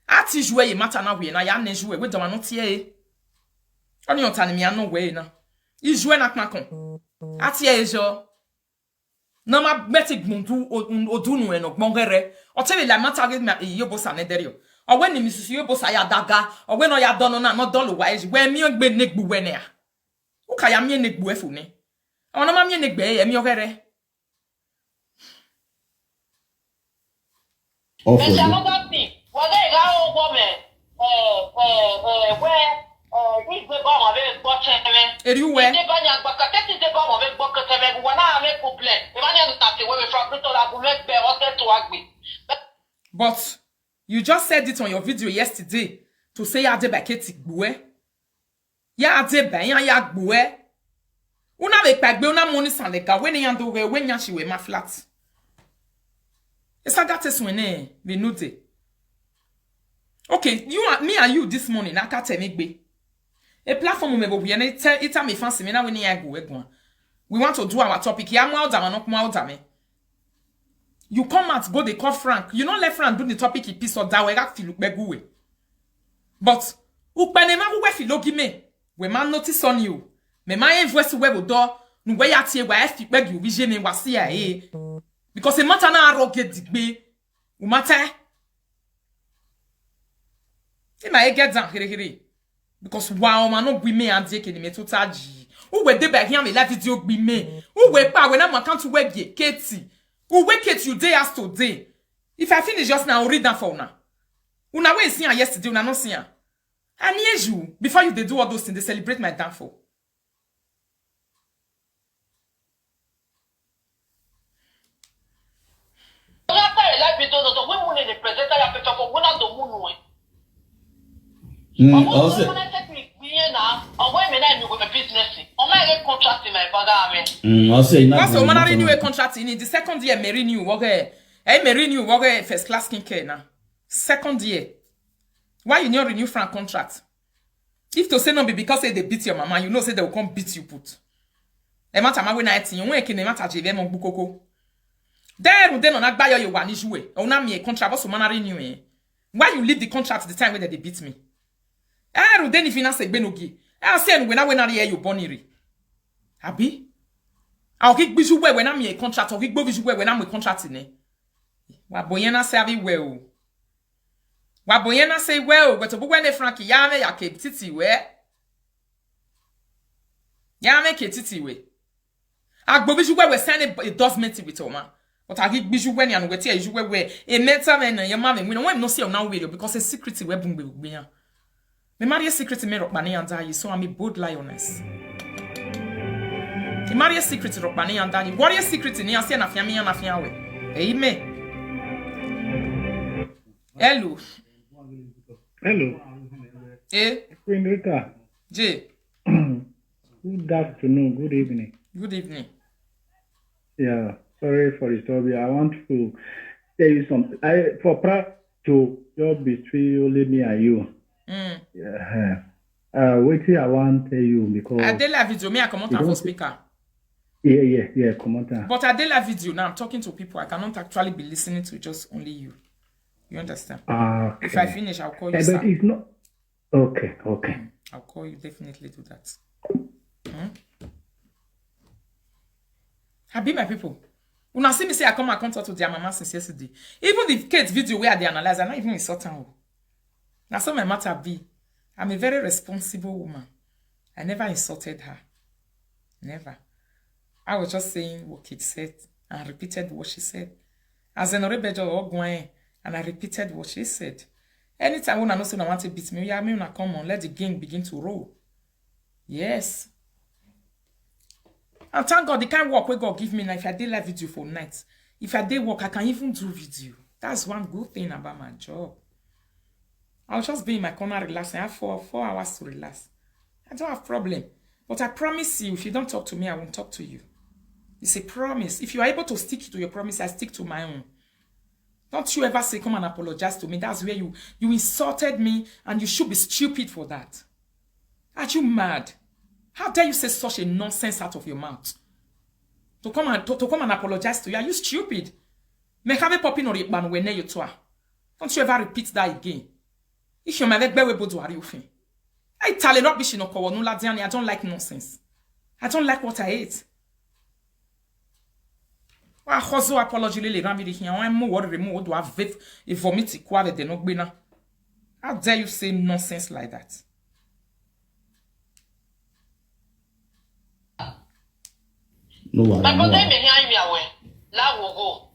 Ati jouer your matter na we na ya ne jouer we do ma no tie. Oni on tani mi anu we na. I jouer na knakon. Ati e jo. No ma metic muntu odunu eno gbongere. O tell la matter get me yobo sa ne derio. Or when the Mrs. Yobo ya daga, or when I don't know not dollar wise, where me and bed neck buene. Okay, I'm your neck buefune. On a mammy neck bay, and your very. There's another thing. Well, they got woman. This the bomb of it, but Everywhere. the banyan, but that is the bomb of it, but when I make complaint, the banyan that the way from the make bear or to agree. But you just said it on your video yesterday to say ya de baketi gbuwe. Ya de ben ya gbuwe. Una ve pagbe una money san le ka we ni yando we nya shi we ma flat. Esa that is when we know it. Okay, me and you this morning na ka tell me gbe. A platform me bo ye na ita me fancy me na we ni ya gbuwe. We want to do our topic. Ya mo out am no out am. You come out, go, they call Frank. You don't let Frank do the topic he piece of that way. But, upenema who filo give we man notice on you. Me my voice we do, no way at here where I beg you, vision in wasia, eh? Because a matter na rocket digbe, umate. See my get down here. Because wow, man, no be me and take any metotaji. Who were they back here me live video be me? Who were pa when I'm account to web Katie? Who wake it you day as today? If I finish just now, I'll read that for now. Una we see yesterday, una not see her. I need you before you they do all those things. They celebrate my downfall. Once a man renew a contract in the second year, me renew me renew first class skincare now. Second year. Why you not renew Frank contract? If to say no be because they beat your mama, you know say they will come beat you put. E mata ma we na etin, you won e mata je mo bukoko. Then on agba your one issue. Ona me contract was man renew eh. Why you leave the contract the time when they beat me? Then if you not say benogi. I say when I hear you boniri. Abi? I'll kick biju when I'm a contract, or kick biju when I'm a contract in it. Waboyena say well. Waboyena say well, but when the Frankie Yame ya keep titi we. Yame ke titi we. Agbo biju we send a document with Oma. But I kick biju when and we tell you where a mental man and your mom we don't no see on now video because a secret we boom be. Me marry a secret me rock money and die, so I'm a bold lioness. Me marry a secret rock money and die. What is secret in here? See na fiami and na fiawe. Amen. Hello. Hello. Queen Rita. J. Good afternoon. Good evening. Good evening. Yeah. Sorry for the story. I want to tell you something. For proud to job between only me and you. Yeah. Wait till I want to tell you because I did la video. Me I comment on speaker. Yeah. Comment on. But I did la video. Now I'm talking to people. I cannot actually be listening to just only you. You understand? Okay. If I finish, I'll call you. But it's not. Okay. I'll call you. Definitely do that. I be my people. When I see me say I come and contact to their mama since yesterday. Even the Kate video where they analyze, I'm not even insulting her. Now, so my matter be, I'm a very responsible woman. I never insulted her. Never. I was just saying what Kate said and repeated what she said. As an Orebejo Ogwen, and I repeated what she said. Anytime when I know someone want to beat me, I mean, I come on, let the game begin to roll. Yes. And thank God, the kind of work where God give me now, if I did live video for nights, if I did work, I can even do video. That's one good thing about my job. I'll just be in my corner relaxing. I have 4 hours to relax. I don't have problem. But I promise you, if you don't talk to me, I won't talk to you. It's a promise. If you are able to stick to your promise, I stick to my own. Don't you ever say, come and apologize to me. That's where you insulted me, and you should be stupid for that. Are you mad? How dare you say such a nonsense out of your mouth? To come and apologize to you. Are you stupid? Me have a popping or ban when you toa. Don't you ever repeat that again. If you're my leg bewe bodo are you fin? I tell it rubbish no kowo no ladiani. I don't like nonsense. I don't like what I ate. Wa hozo apology le ran bi de hian wan mo worry mo do have a vomit kwa de no gbe na. How dare you say nonsense like that? No worry. My brother me hear me away. La wo go.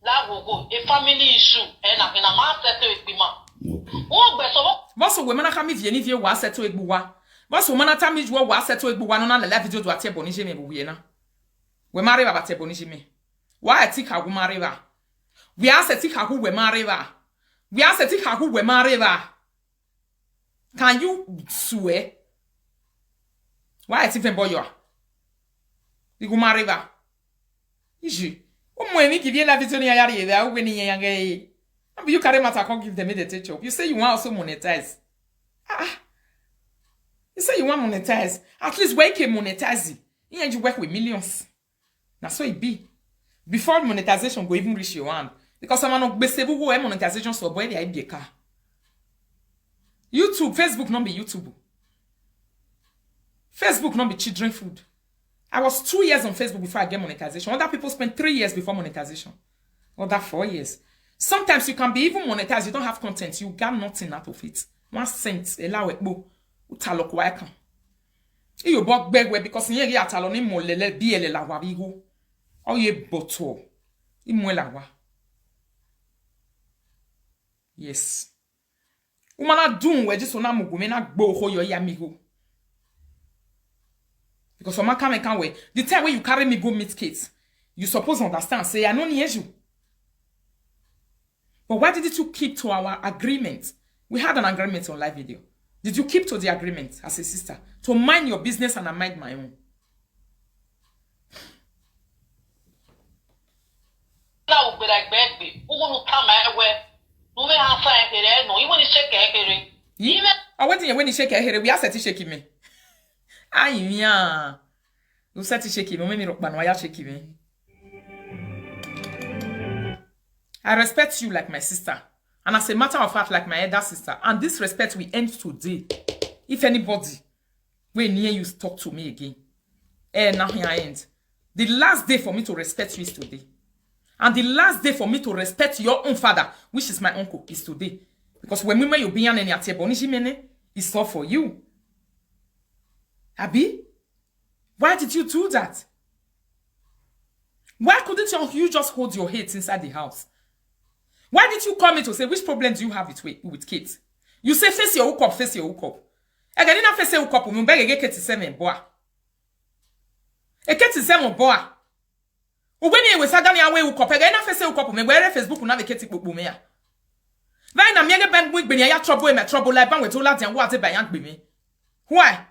La wo go. A family issue. Na ma settle with me ma. Okay. Wọ́n gbẹ̀ sọ́wọ́. Boss we mana kami vie ni vie wa seto egbuwa. Boss we mana tami juwa wa seto egbuwa no na le video do ate boni je me bu wie na. We mare ba te boni je me. Wa ati ka gu mare ba. We aseti ka gu we mare ba. We aseti ka gu we mare ba. Can you swear? Why ati fen boyo? Di gu mare ba. Iji. O mo emi ki vie la video ni yari e da o we ni yange. You carry matter, can't give them the teacher. You say you want also monetize. You say you want monetize. At least where you can monetize. You work with millions. That's what it be. Before monetization go even reach your hand. Because someone no be able to monetization so boy they be a car. YouTube, Facebook not be YouTube. Facebook not be children food. I was 2 years on Facebook before I get monetization. Other people spend 3 years before monetization. Other 4 years. Sometimes you can be even monetized. You don't have content. You got nothing out of it. 1 cent. Allow it. Utalok waka. You bought beg because you get alone in molele biele la wabigo. Or ye boto. Imwelawa. Yes. Umana doom we just onamu gumena go ho your yamigo. Because from my can't wait. The time when you carry me go meet kids, you suppose understand. Say I know you. But why did you keep to our agreement? We had an agreement on live video. Did you keep to the agreement as a sister? To mind your business and I mind my own. I went in when you shake your head. We are set shaking me. Yeah. You set shaking me. Maybe rock banwaya shaking me. I respect you like my sister. And as a matter of fact, like my elder sister. And this respect will end today. If anybody will near you talk to me again. Now here I end. The last day for me to respect you is today. And the last day for me to respect your own father, which is my uncle, is today. Because when you be on any atebonishimene, it's all for you. Abi? Why did you do that? Why couldn't you just hold your head inside the house? Why did you call me to say, which problem do you have with kids? You say, face your hook up, face your hook up. I didn't face your hook up, you beg a get 7 boy. A get 7 boy. When you was suddenly away hook up, I didn't face your hook up, me where Facebook will navigate it book me. Then I'm young bank with me, I trouble in my trouble like with all that and what by young baby. Why?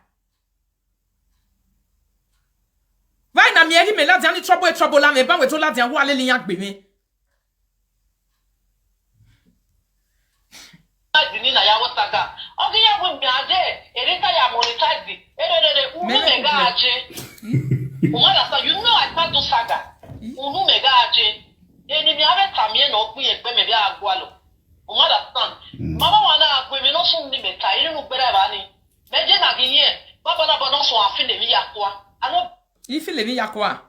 Why na me me la dan trouble la me ban with all that and what lily young baby. Nina ya wataga. Ogi ya wumbi ade, erika ya monetize. Mega aje. Umada sa you know I can't do saga. Mega aje. Eni mi ave tamie no ku ye pe me bi agwalo. Umada san. Mama wana agwe me no sun ni meta, iri nu gbere ba ni. Meje na giye. Baba na bono so afin le mi yakwa. Ano Ifi le mi yakwa.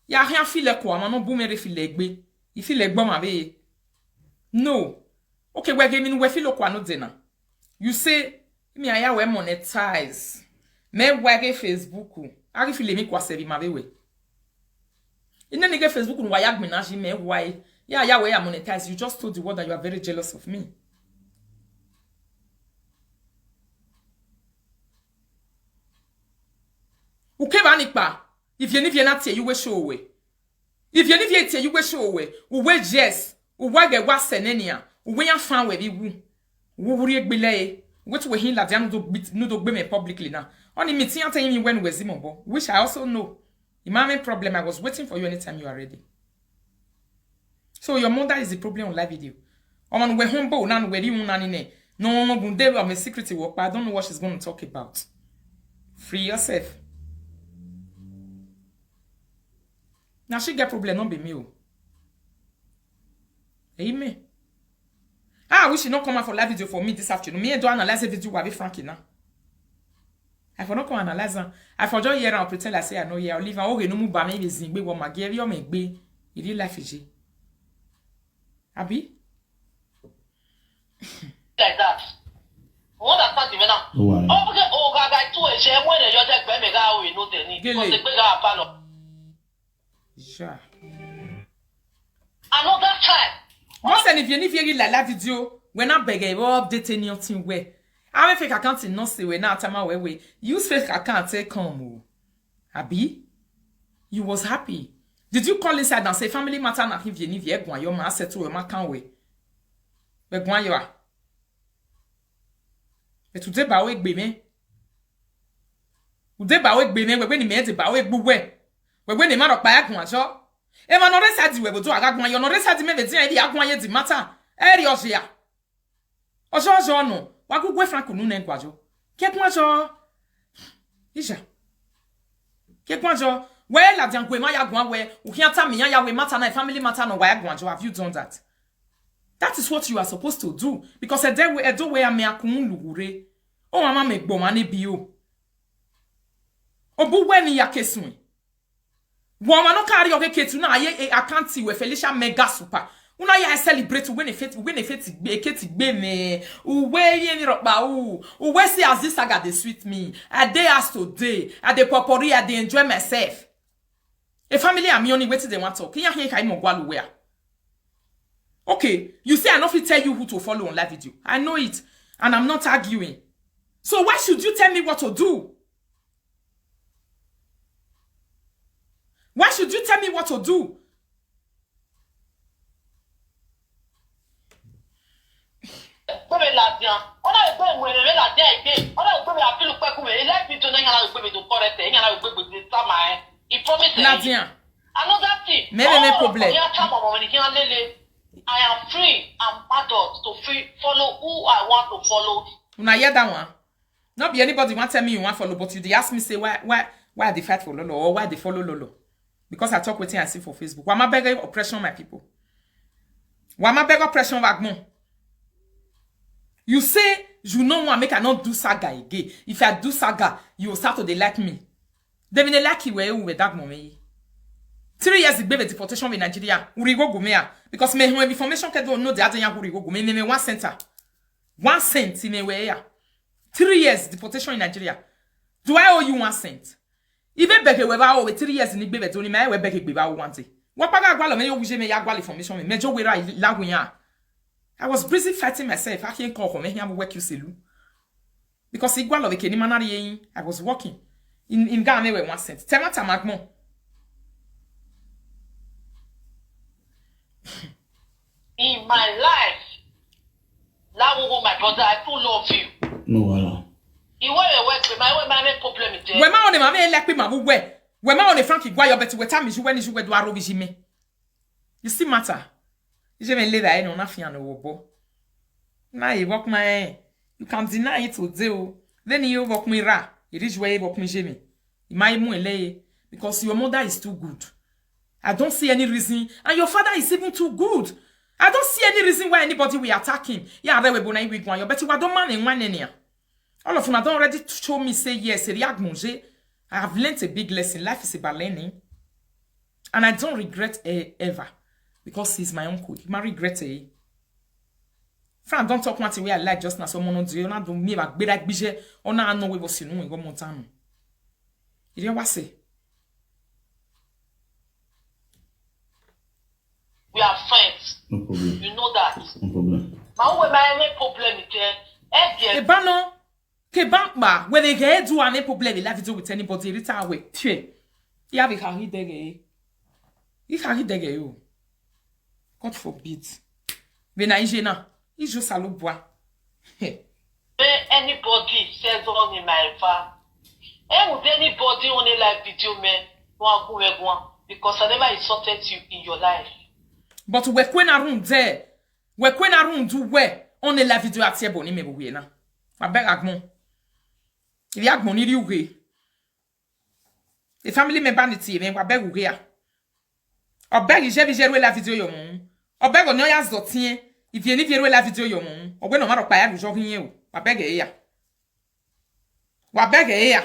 Ya rien file kwa, ma no bu me refile gbe. Ifi le gbo ma be. No. Okay, we're gaming we feel no dinner. You say me aya we monetize. Me wage Facebook. Ari feel me kwa sevi ma we. Ine nige Facebook no wayag me na ji me why. Ya we monetize. You just told the world that you are very jealous of me. Okay, banikpa. If you need not you we show away. If you need you we show away. We yes. We wage wa senenia. We are found where we wuri egbele which we hin la dia no do gbe me publicly now. Only meeting and telling me when we zimobo, which I also know. Imame problem, I was waiting for you anytime you are ready. So your mother is the problem on live video. On we humble now where you nani no bunde of a security work, but I don't know what she's going to talk about. Free yourself. Now she get problem, not be me. Amen. I wish you not come out for live video for me this afternoon. Me do analyze the video with Frankie now. I for not come analyze. I for just hear and pretend like say I know here. Oliver, okay, no move by me. Is zingbe what my give you make be. It is life is. Abi. like that. What that part even now? Okay, oh gaga to e share when you take be mega we no dey need. Because the mega palo. Sure. Another time. Moi, ça ne vient ni la vidéo. When I beg you update anything where. I make fake account in no say we now time we use fake account say come. Abi, you was happy. Did you call inside and say family matter na if you need ye gwan your man settle your man can we? We gwan you are. But today ba we gbe me. Today ba we gbe me we ni me ba we gbu we ni ma ro pa ya gwan so. E ma no resadi we bodo aga gwan yo no resadi me be tin e di agwan ye di matter. E ri oso ya. Oso no. Wa gu gwe franco nu na gwajo. Ke gwan so. Isha. Ke gwan so. Where la diankwe ma ya gwan we uhianta mi ya we matter na family matter no wa ya gwan jo. Have you done that? That is what you are supposed to do because a do we am akun lugure. O mama me gbo ma ne bio. Obu we ni ya kesun. Woman no carry your ketu na ye account we Felicia mega super. Una ya celebrate when e fit be keti gbe me. We ye ni roba we see as this saga dey sweet me. A day as today, a dey popori, a dey enjoy myself. A family am only waiting they want talk. Can you hear kai mo gwalu where? Okay, you say I not fit tell you who to follow on live video. I know it, and I'm not arguing. So why should you tell me what to do? Why should you tell me what to do? Another thing. Maybe no problem. I am free. I'm adult to follow who I want to follow. Una hear that one? Not be anybody want tell me you want follow, but you dey ask me say why they fight for Lolo or why they follow Lolo? Because I talk with him I see for Facebook. Why ma beg oppression, my people? Why ma beg oppression Wagmon? You say you know what make I not do saga again. If I do saga, you will start to they like me. They mean like you with that moment. 3 years the baby deportation in Nigeria. Urigo gumea. Because me when information can don't know the other young Urigo gume me 1 cent. 1 cent in a way. 3 years deportation in Nigeria. Do I owe you 1 cent? Even beke weba owe 3 years in the baby only me we beke beba want it. Wapaga gwalo me yo wuje me ya gwalo information me. Mejo wera lagunya. I was busy fighting myself. I can't call me here work you selu. Because igwalo beke ni manari yin. I was working. In Ghana we 1 cent. Temata magmo. In my life, my brother, I do love you. No, wala. You work with my problem with When my on my like me, my way. When my on the Frankie Guayo, but with time is when you were do me. You see, matter. You may later, I know nothing on the wobo. Now you walk my. You can't deny it to do. Then you walk me ra. It is where you walk me, Jimmy. My lay because your mother is too good. I don't see any reason, and your father is even too good. I don't see any reason why anybody will attack him. Yeah, there we go. Now we go. You bet you don't man in one any. All of them are don't ready to show me say yes. I have learned a big lesson. Life is about learning, and I don't regret ever because he's my uncle. He might regret it. Friend, don't talk much way I like just now. Someone do you not do me like be like bije. Or now I know we will see no we go montano. You know what say? We are friends. No problem. You know that. No problem. My problem is Ebano, ke bankba, when they get do any problem, they have to do with anybody. Retire away. Tue. You have a carry dege. You carry dege you. God forbid. When I jena, you just a look boy. Anybody says on in my far. And with anybody on a live video, man, because I never insulted you in your life. But we kwen a room there. We kwen a room do where on the live video at Tiebo ni me buwe na. I beg agmon. Ili agmon ili uwe. The family member ni ti me wa beg uwe ya. O beg ije vijeru la video yo mon. O beg onyo ya zotien. If you ni vijeru la video yo mon. O gwe no maro pa ya gujo hinye o. Wa beg e ya. Wa beg e ya.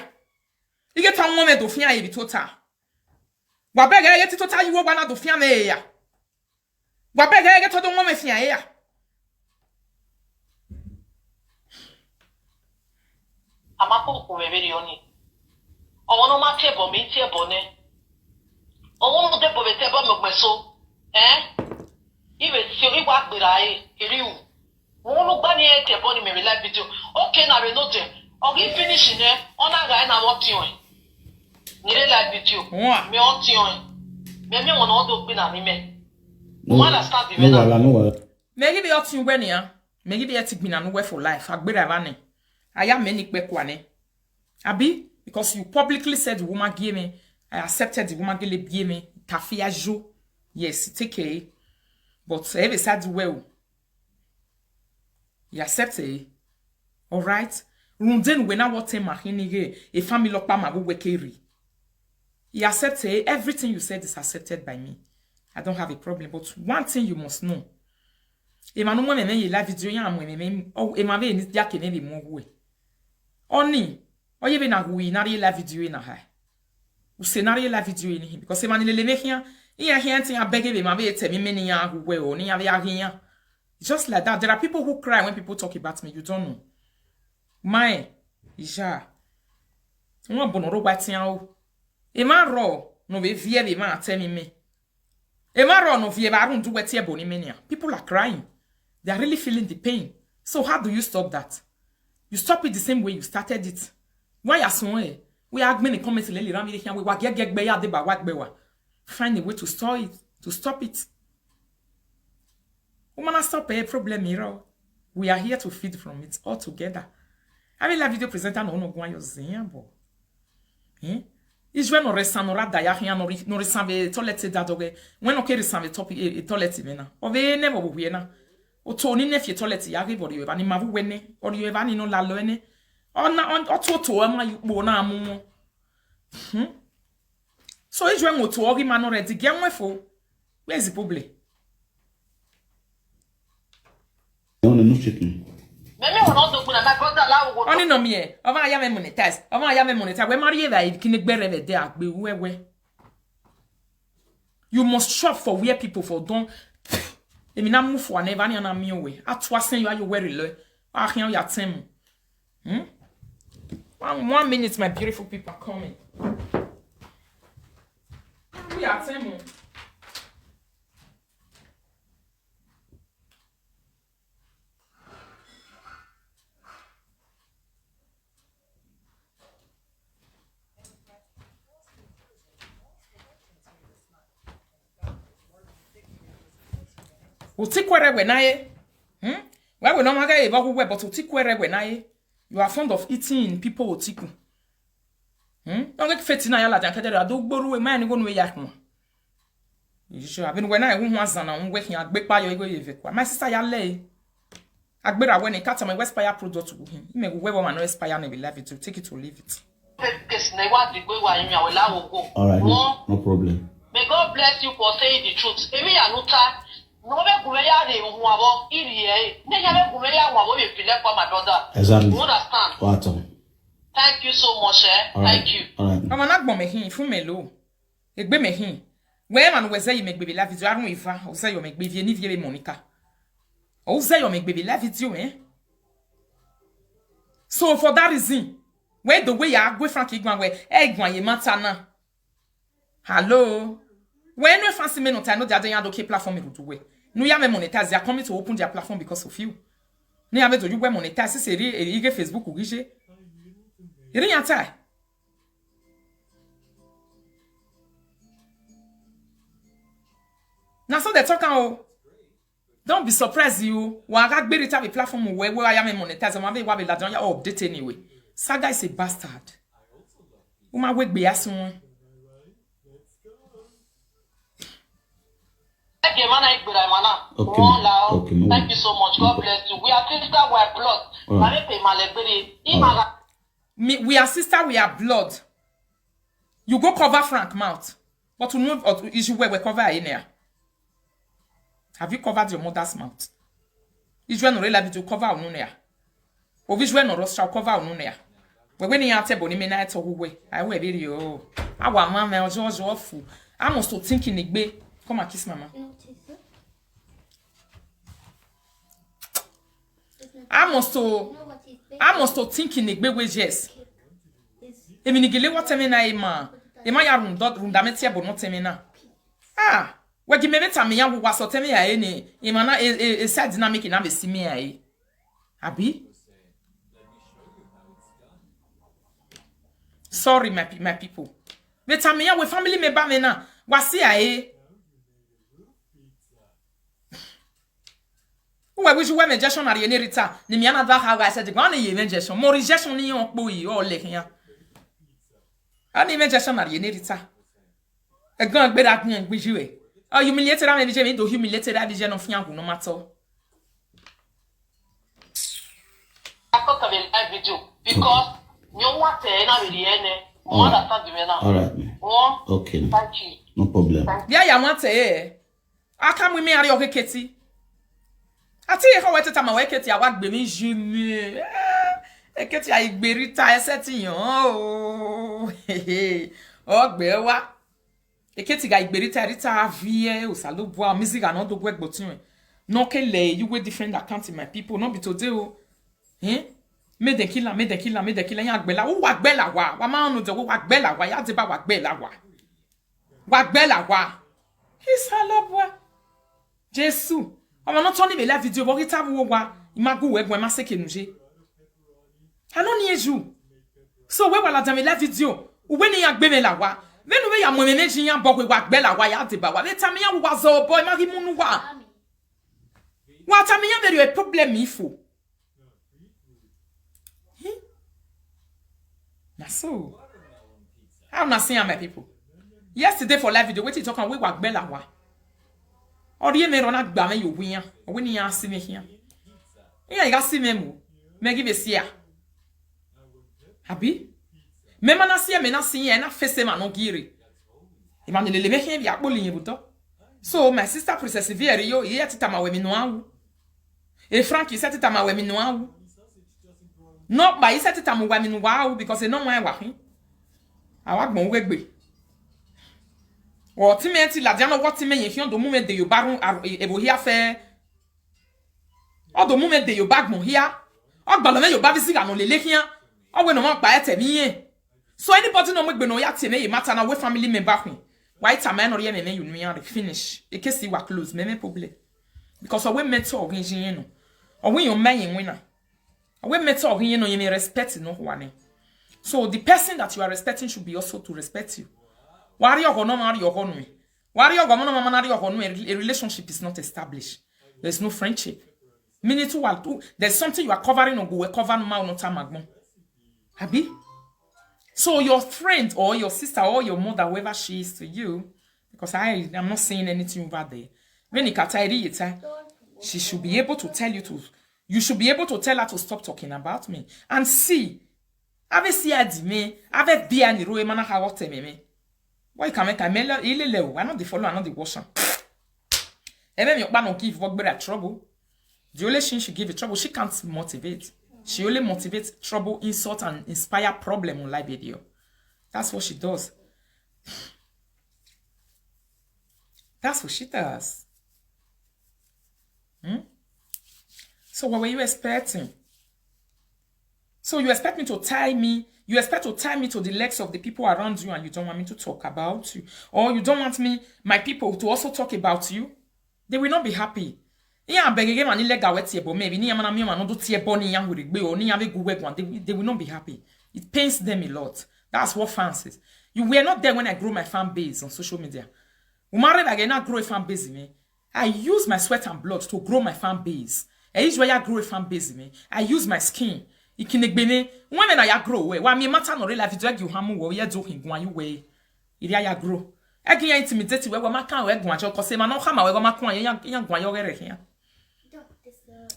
Ige ta nwo me do fia ye bi total. Wa beg e ye ti total yi wo gba na do fia me e ya. Wabega get to the woman fia ya. Amako ko very oni. O wono ma tebo mi tebo ne. O wono de bo tebo me gbeso. Iwe si o igwa gbira e eri u. On look bani e ke boni me live video. Okay na we note. Okay finish ne. Ona ga na what you. Ni live video. Me on ti on. Me won do gbe na mi me. No understand the no. Maybe be otin we ne a. Maybe be etik bi na no we for life. Agbera ba ne. Aya me ni pe kwa ne. Abi because you publicly said the woman gave me, I accepted the woman gave me. Kafia jo. Yes, take care. But every said well. You accept it. All right. Runden when I want to make a family lock my wekeri. You accept it. Everything you said is accepted by me. I don't have a problem. But one thing you must know. Emmanuel me me la video ya mo me oh e ma be ni dia ke ne le mo we. Oni oye be na wi na la video na ha. U scenario la video ni because Emmanuel le me hia iya hia tin abege be ma be temi me ni ya we o ni ya be hia. Just like that. There are people who cry when people talk about me. You don't know. My, Isha. One bonoro batiao. Ema ro no be vie be ma tell me. Ema ro no vie ba run do wetie boni mania. People are crying. They are really feeling the pain. So how do you stop that? You stop it the same way you started it. Why are so we are many comments lele ram here we wa get gbe ya de ba wa gbe wa. Find a way to stop it. To stop it. Woman, stop a problem here. We are here to feed from it all together. I will la video presenter no go your zembo. Is when no resanora da ya hia no resanve toilet da doge. When no kere resanve top toilet me na. Ove never we na. O to ni ne fie toilet ya give or you eba ni mavu wene or you eba ni no la lo ene. On to ama you na amu. So is when go to ogi man already get one for. Where's the problem? No chicken. Meme won do kuna my brother la wo. Oni no me e. Ova ya me monetize. Ova ya me monetize. We marry e kini gbere be de agbe wewe. You must shop for where people for don't. Emi na move for never na me we. Atwa sen you are you very low. Ah hian ya tem. 1 minute my beautiful people are coming. We are tem. Utikwere we nae. Why we no maga e ba we but utikwere we nae. You are fond of eating people otiku. Don't get feti na ya la janka der do gboru we man go no we yak mo. You sure have been when I hu azana we hin agbepa yo ego yeve kwa. My sister ya le. Agbera when e kata my Westpire product go him. Me go we man no Westpire na be love it to take it or leave it. All right, no problem. May God bless you for saying the truth. Maybe you are not. No be gumeya de huabo iriye. Ne ya be gumeya huabo be file for my brother. Exactly. You understand? What? Thank you so much, eh? Right. Thank you. All right. Mama na gbo me hin fun me lo. Egbe me hin. We man we say you make baby la video arun ifa. O say you make baby ni vie be Monica. O say you make baby la video eh. So for that reason, where the way ya go Frankie gwan we e gwan ye mata na. Hello. When we fancy me no time no they are okay platform me do we. No ya me monetize, they are coming to open their platform because of you. No ya me do you we monetize c'est ri Facebook ou gije. Iri yata. Now so they talk oh. Don't be surprised you. Wa ga gbe rita be platform where I am monetize, ma be wa be la don ya update anyway. Saga is a bastard. Uma we gbe asun. Okay. Okay. Thank you so much. God bless you. We are sister, we are blood. We are sister, we are blood. You go cover Frank mouth. But you know issue where we cover in there. Have you covered your mother's mouth? Israel no relabi to cover on there. Or Israel no shall cover on there. When you are table, you may not talk away. I will be you. Our mama, George, awful. I must to think in the bay. Come and kiss mama. I must to think in the bay with yes. Eminigile what me na ema. Ema ya rundameti ya bono teme na. Ah, we give me time ya wo so teme ya eni. Ema na e side dynamic na be simi ya e. Abi? Sorry, my people. But I mean, we family member me na. Wasi aye. Uwe wish we rejection na riene rita. Ni mi ana da ha said go na ye rejection. Mo rejection ni on po yi o le kan. Ani rejection na riene rita. E gan gbe da kan gbe jiwe. Oh, humiliated am me je do humiliated that je no fian go no matter. I thought of a video because you want to na we ene. All right, man. Okay. Thank you. No problem. Yeah, ya want to I come with me ari okeketi. Ati e ko weteta ma weketi awa gbe mi jume. Eketi ai gberita eseti yan o. Ogbe wa. Eketi ga igberita rita vie o salobo music and do gbe gbotun. No kele you we different account my people no be today o. Me de killer yan agbela o wa gbela wa ma nu de wa gbela wa ya de ba wa gbela wa isalobwa Jesu o no toni me la video bo kita wo wa imagu we gwen ma seke nuje ano ni eju so we wala de me la video o we ni ya gbe me la wa menu we ya mo me meji yan bo wa gbela wa ya de ba wa leta me yan wa zo boy ma gi munu wa ta me yan very problem ifo. So, I'm not seeing my people. Yesterday for live video, what you talking? We were bella wa. Or you may run out by you win. Or when you see me here, yeah, you got see me mo. Me give a see. Happy? Me man see me na see na face man no giri. Imagine le me here be akboli yebuto. So my sister persevere yo ye titama we me no awu. E Frankie set titama we me no awu. Not by set titama we me no awu because e no wan wa hin. Awagbon we gbe. O ti me ti la dia no what ti me yen fion do mu me de yo barun ebo hia fe. O do mu me de yo bagbon hia. O gba lo me yo ba visika no lele hia. O we no mo pa ete mi yen. So anybody no mo gbe no ya ti me ye matter na we family member hin. Why time no ye me you no finish. E ke si wa close me problem. Because we met or yin no. Or when you man winner. Or we met or yin no you me respect no one. So the person that you are respecting should be also to respect you. Wari your no marry your honor. Wari your no marry your honor. A relationship is not established. There's no friendship. Minute to there's something you are covering or go cover no no tamagmo. Happy? So your friend or your sister or your mother, whoever she is to you, because I'm not saying anything over there. When she should be able to tell you to. You should be able to tell her to stop talking about me and see. Ave si adi me, ave bia ni roe mana ha wote me. Why can make a ile lew? I not the follow, I not the washer. Even your man don't give work better trouble. The only thing she give you trouble, she can't motivate. She only motivates trouble, insult, and inspire problem on live video. That's what she does. That's what she does. So what were you expecting? So you expect me to tie me, you expect to tie me to the legs of the people around you and you don't want me to talk about you. Or you don't want me, my people, to also talk about you. They will not be happy. They will not be happy. It pains them a lot. That's what fans is. You were not there when I grew my fan base on social media. I grow a fan base. I use my sweat and blood to grow my fan base. I grow a fan base. I use my skin. When I grow, why me matter no real life you hamu wo ye do hin gwan you way. I grow. Again intimidate we ma kan we gwan cho cause man no hama we ma kan yan gwan yo gere here.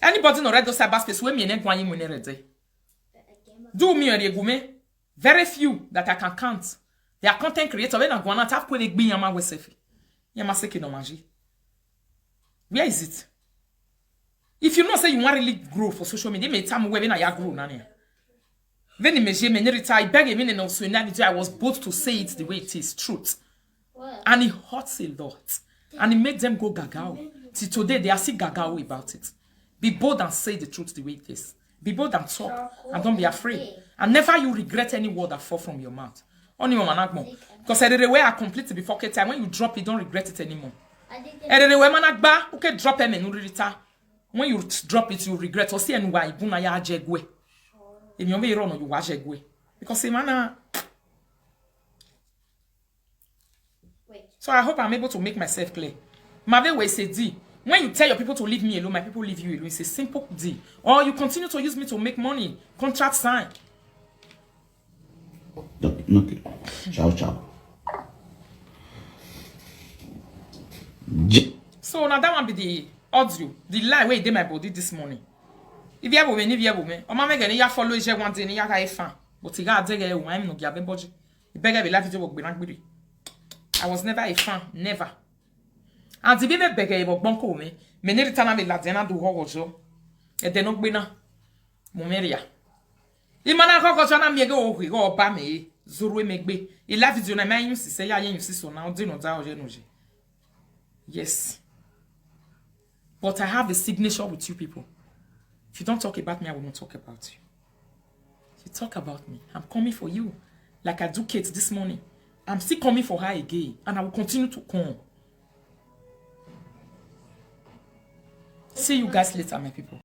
Anybody no read those cyberspace we me ne gwan mu ne ready. Do me ori egume. Very few that I can count. They are content creators when I gwan tap ko le gbi yan ma we sefi. Yan ma seki no maji. Where is it? If you know say you want really grow for social media, may time where when I grow nania. When I beg me no so I was bold to say it the way it is, truth. And it hurts a lot. And it makes them go gaga. Till today they are still gaga about it. Be bold and say the truth the way it is. Be bold and talk. And don't be afraid. And never you regret any word that fall from your mouth. Only your management. Because the way I complete it before time, when you drop it, don't regret it anymore. The way managba, okay, drop them and no retire. When you drop it, you regret. Or see and why buna ya jegwe. If you be run, you wa jegwe. Because see, man. So I hope I'm able to make myself clear. Mave way say D. When you tell your people to leave me alone, my people leave you alone. It's a simple D. Or you continue to use me to make money. Contract sign. Okay. Ciao. So now that one be the audio, the lie where it did my body this morning. If you have women, or my make any follow each one day, ya guy fan. But you got a woman no give body. You beg be life to work be I was never a fan, never. And the baby beg a bonko me, many return me la dena do hojo. E de no gbina. Momeria. Imana koko chana mi go go ba me. Zuru megbe. Il life to na man you say ya yen you so now dino da oje noje. Yes. But I have a signature with you people. If you don't talk about me, I will not talk about you. If you talk about me, I'm coming for you. Like I do Kate this morning. I'm still coming for her again. And I will continue to come. See you guys later, my people.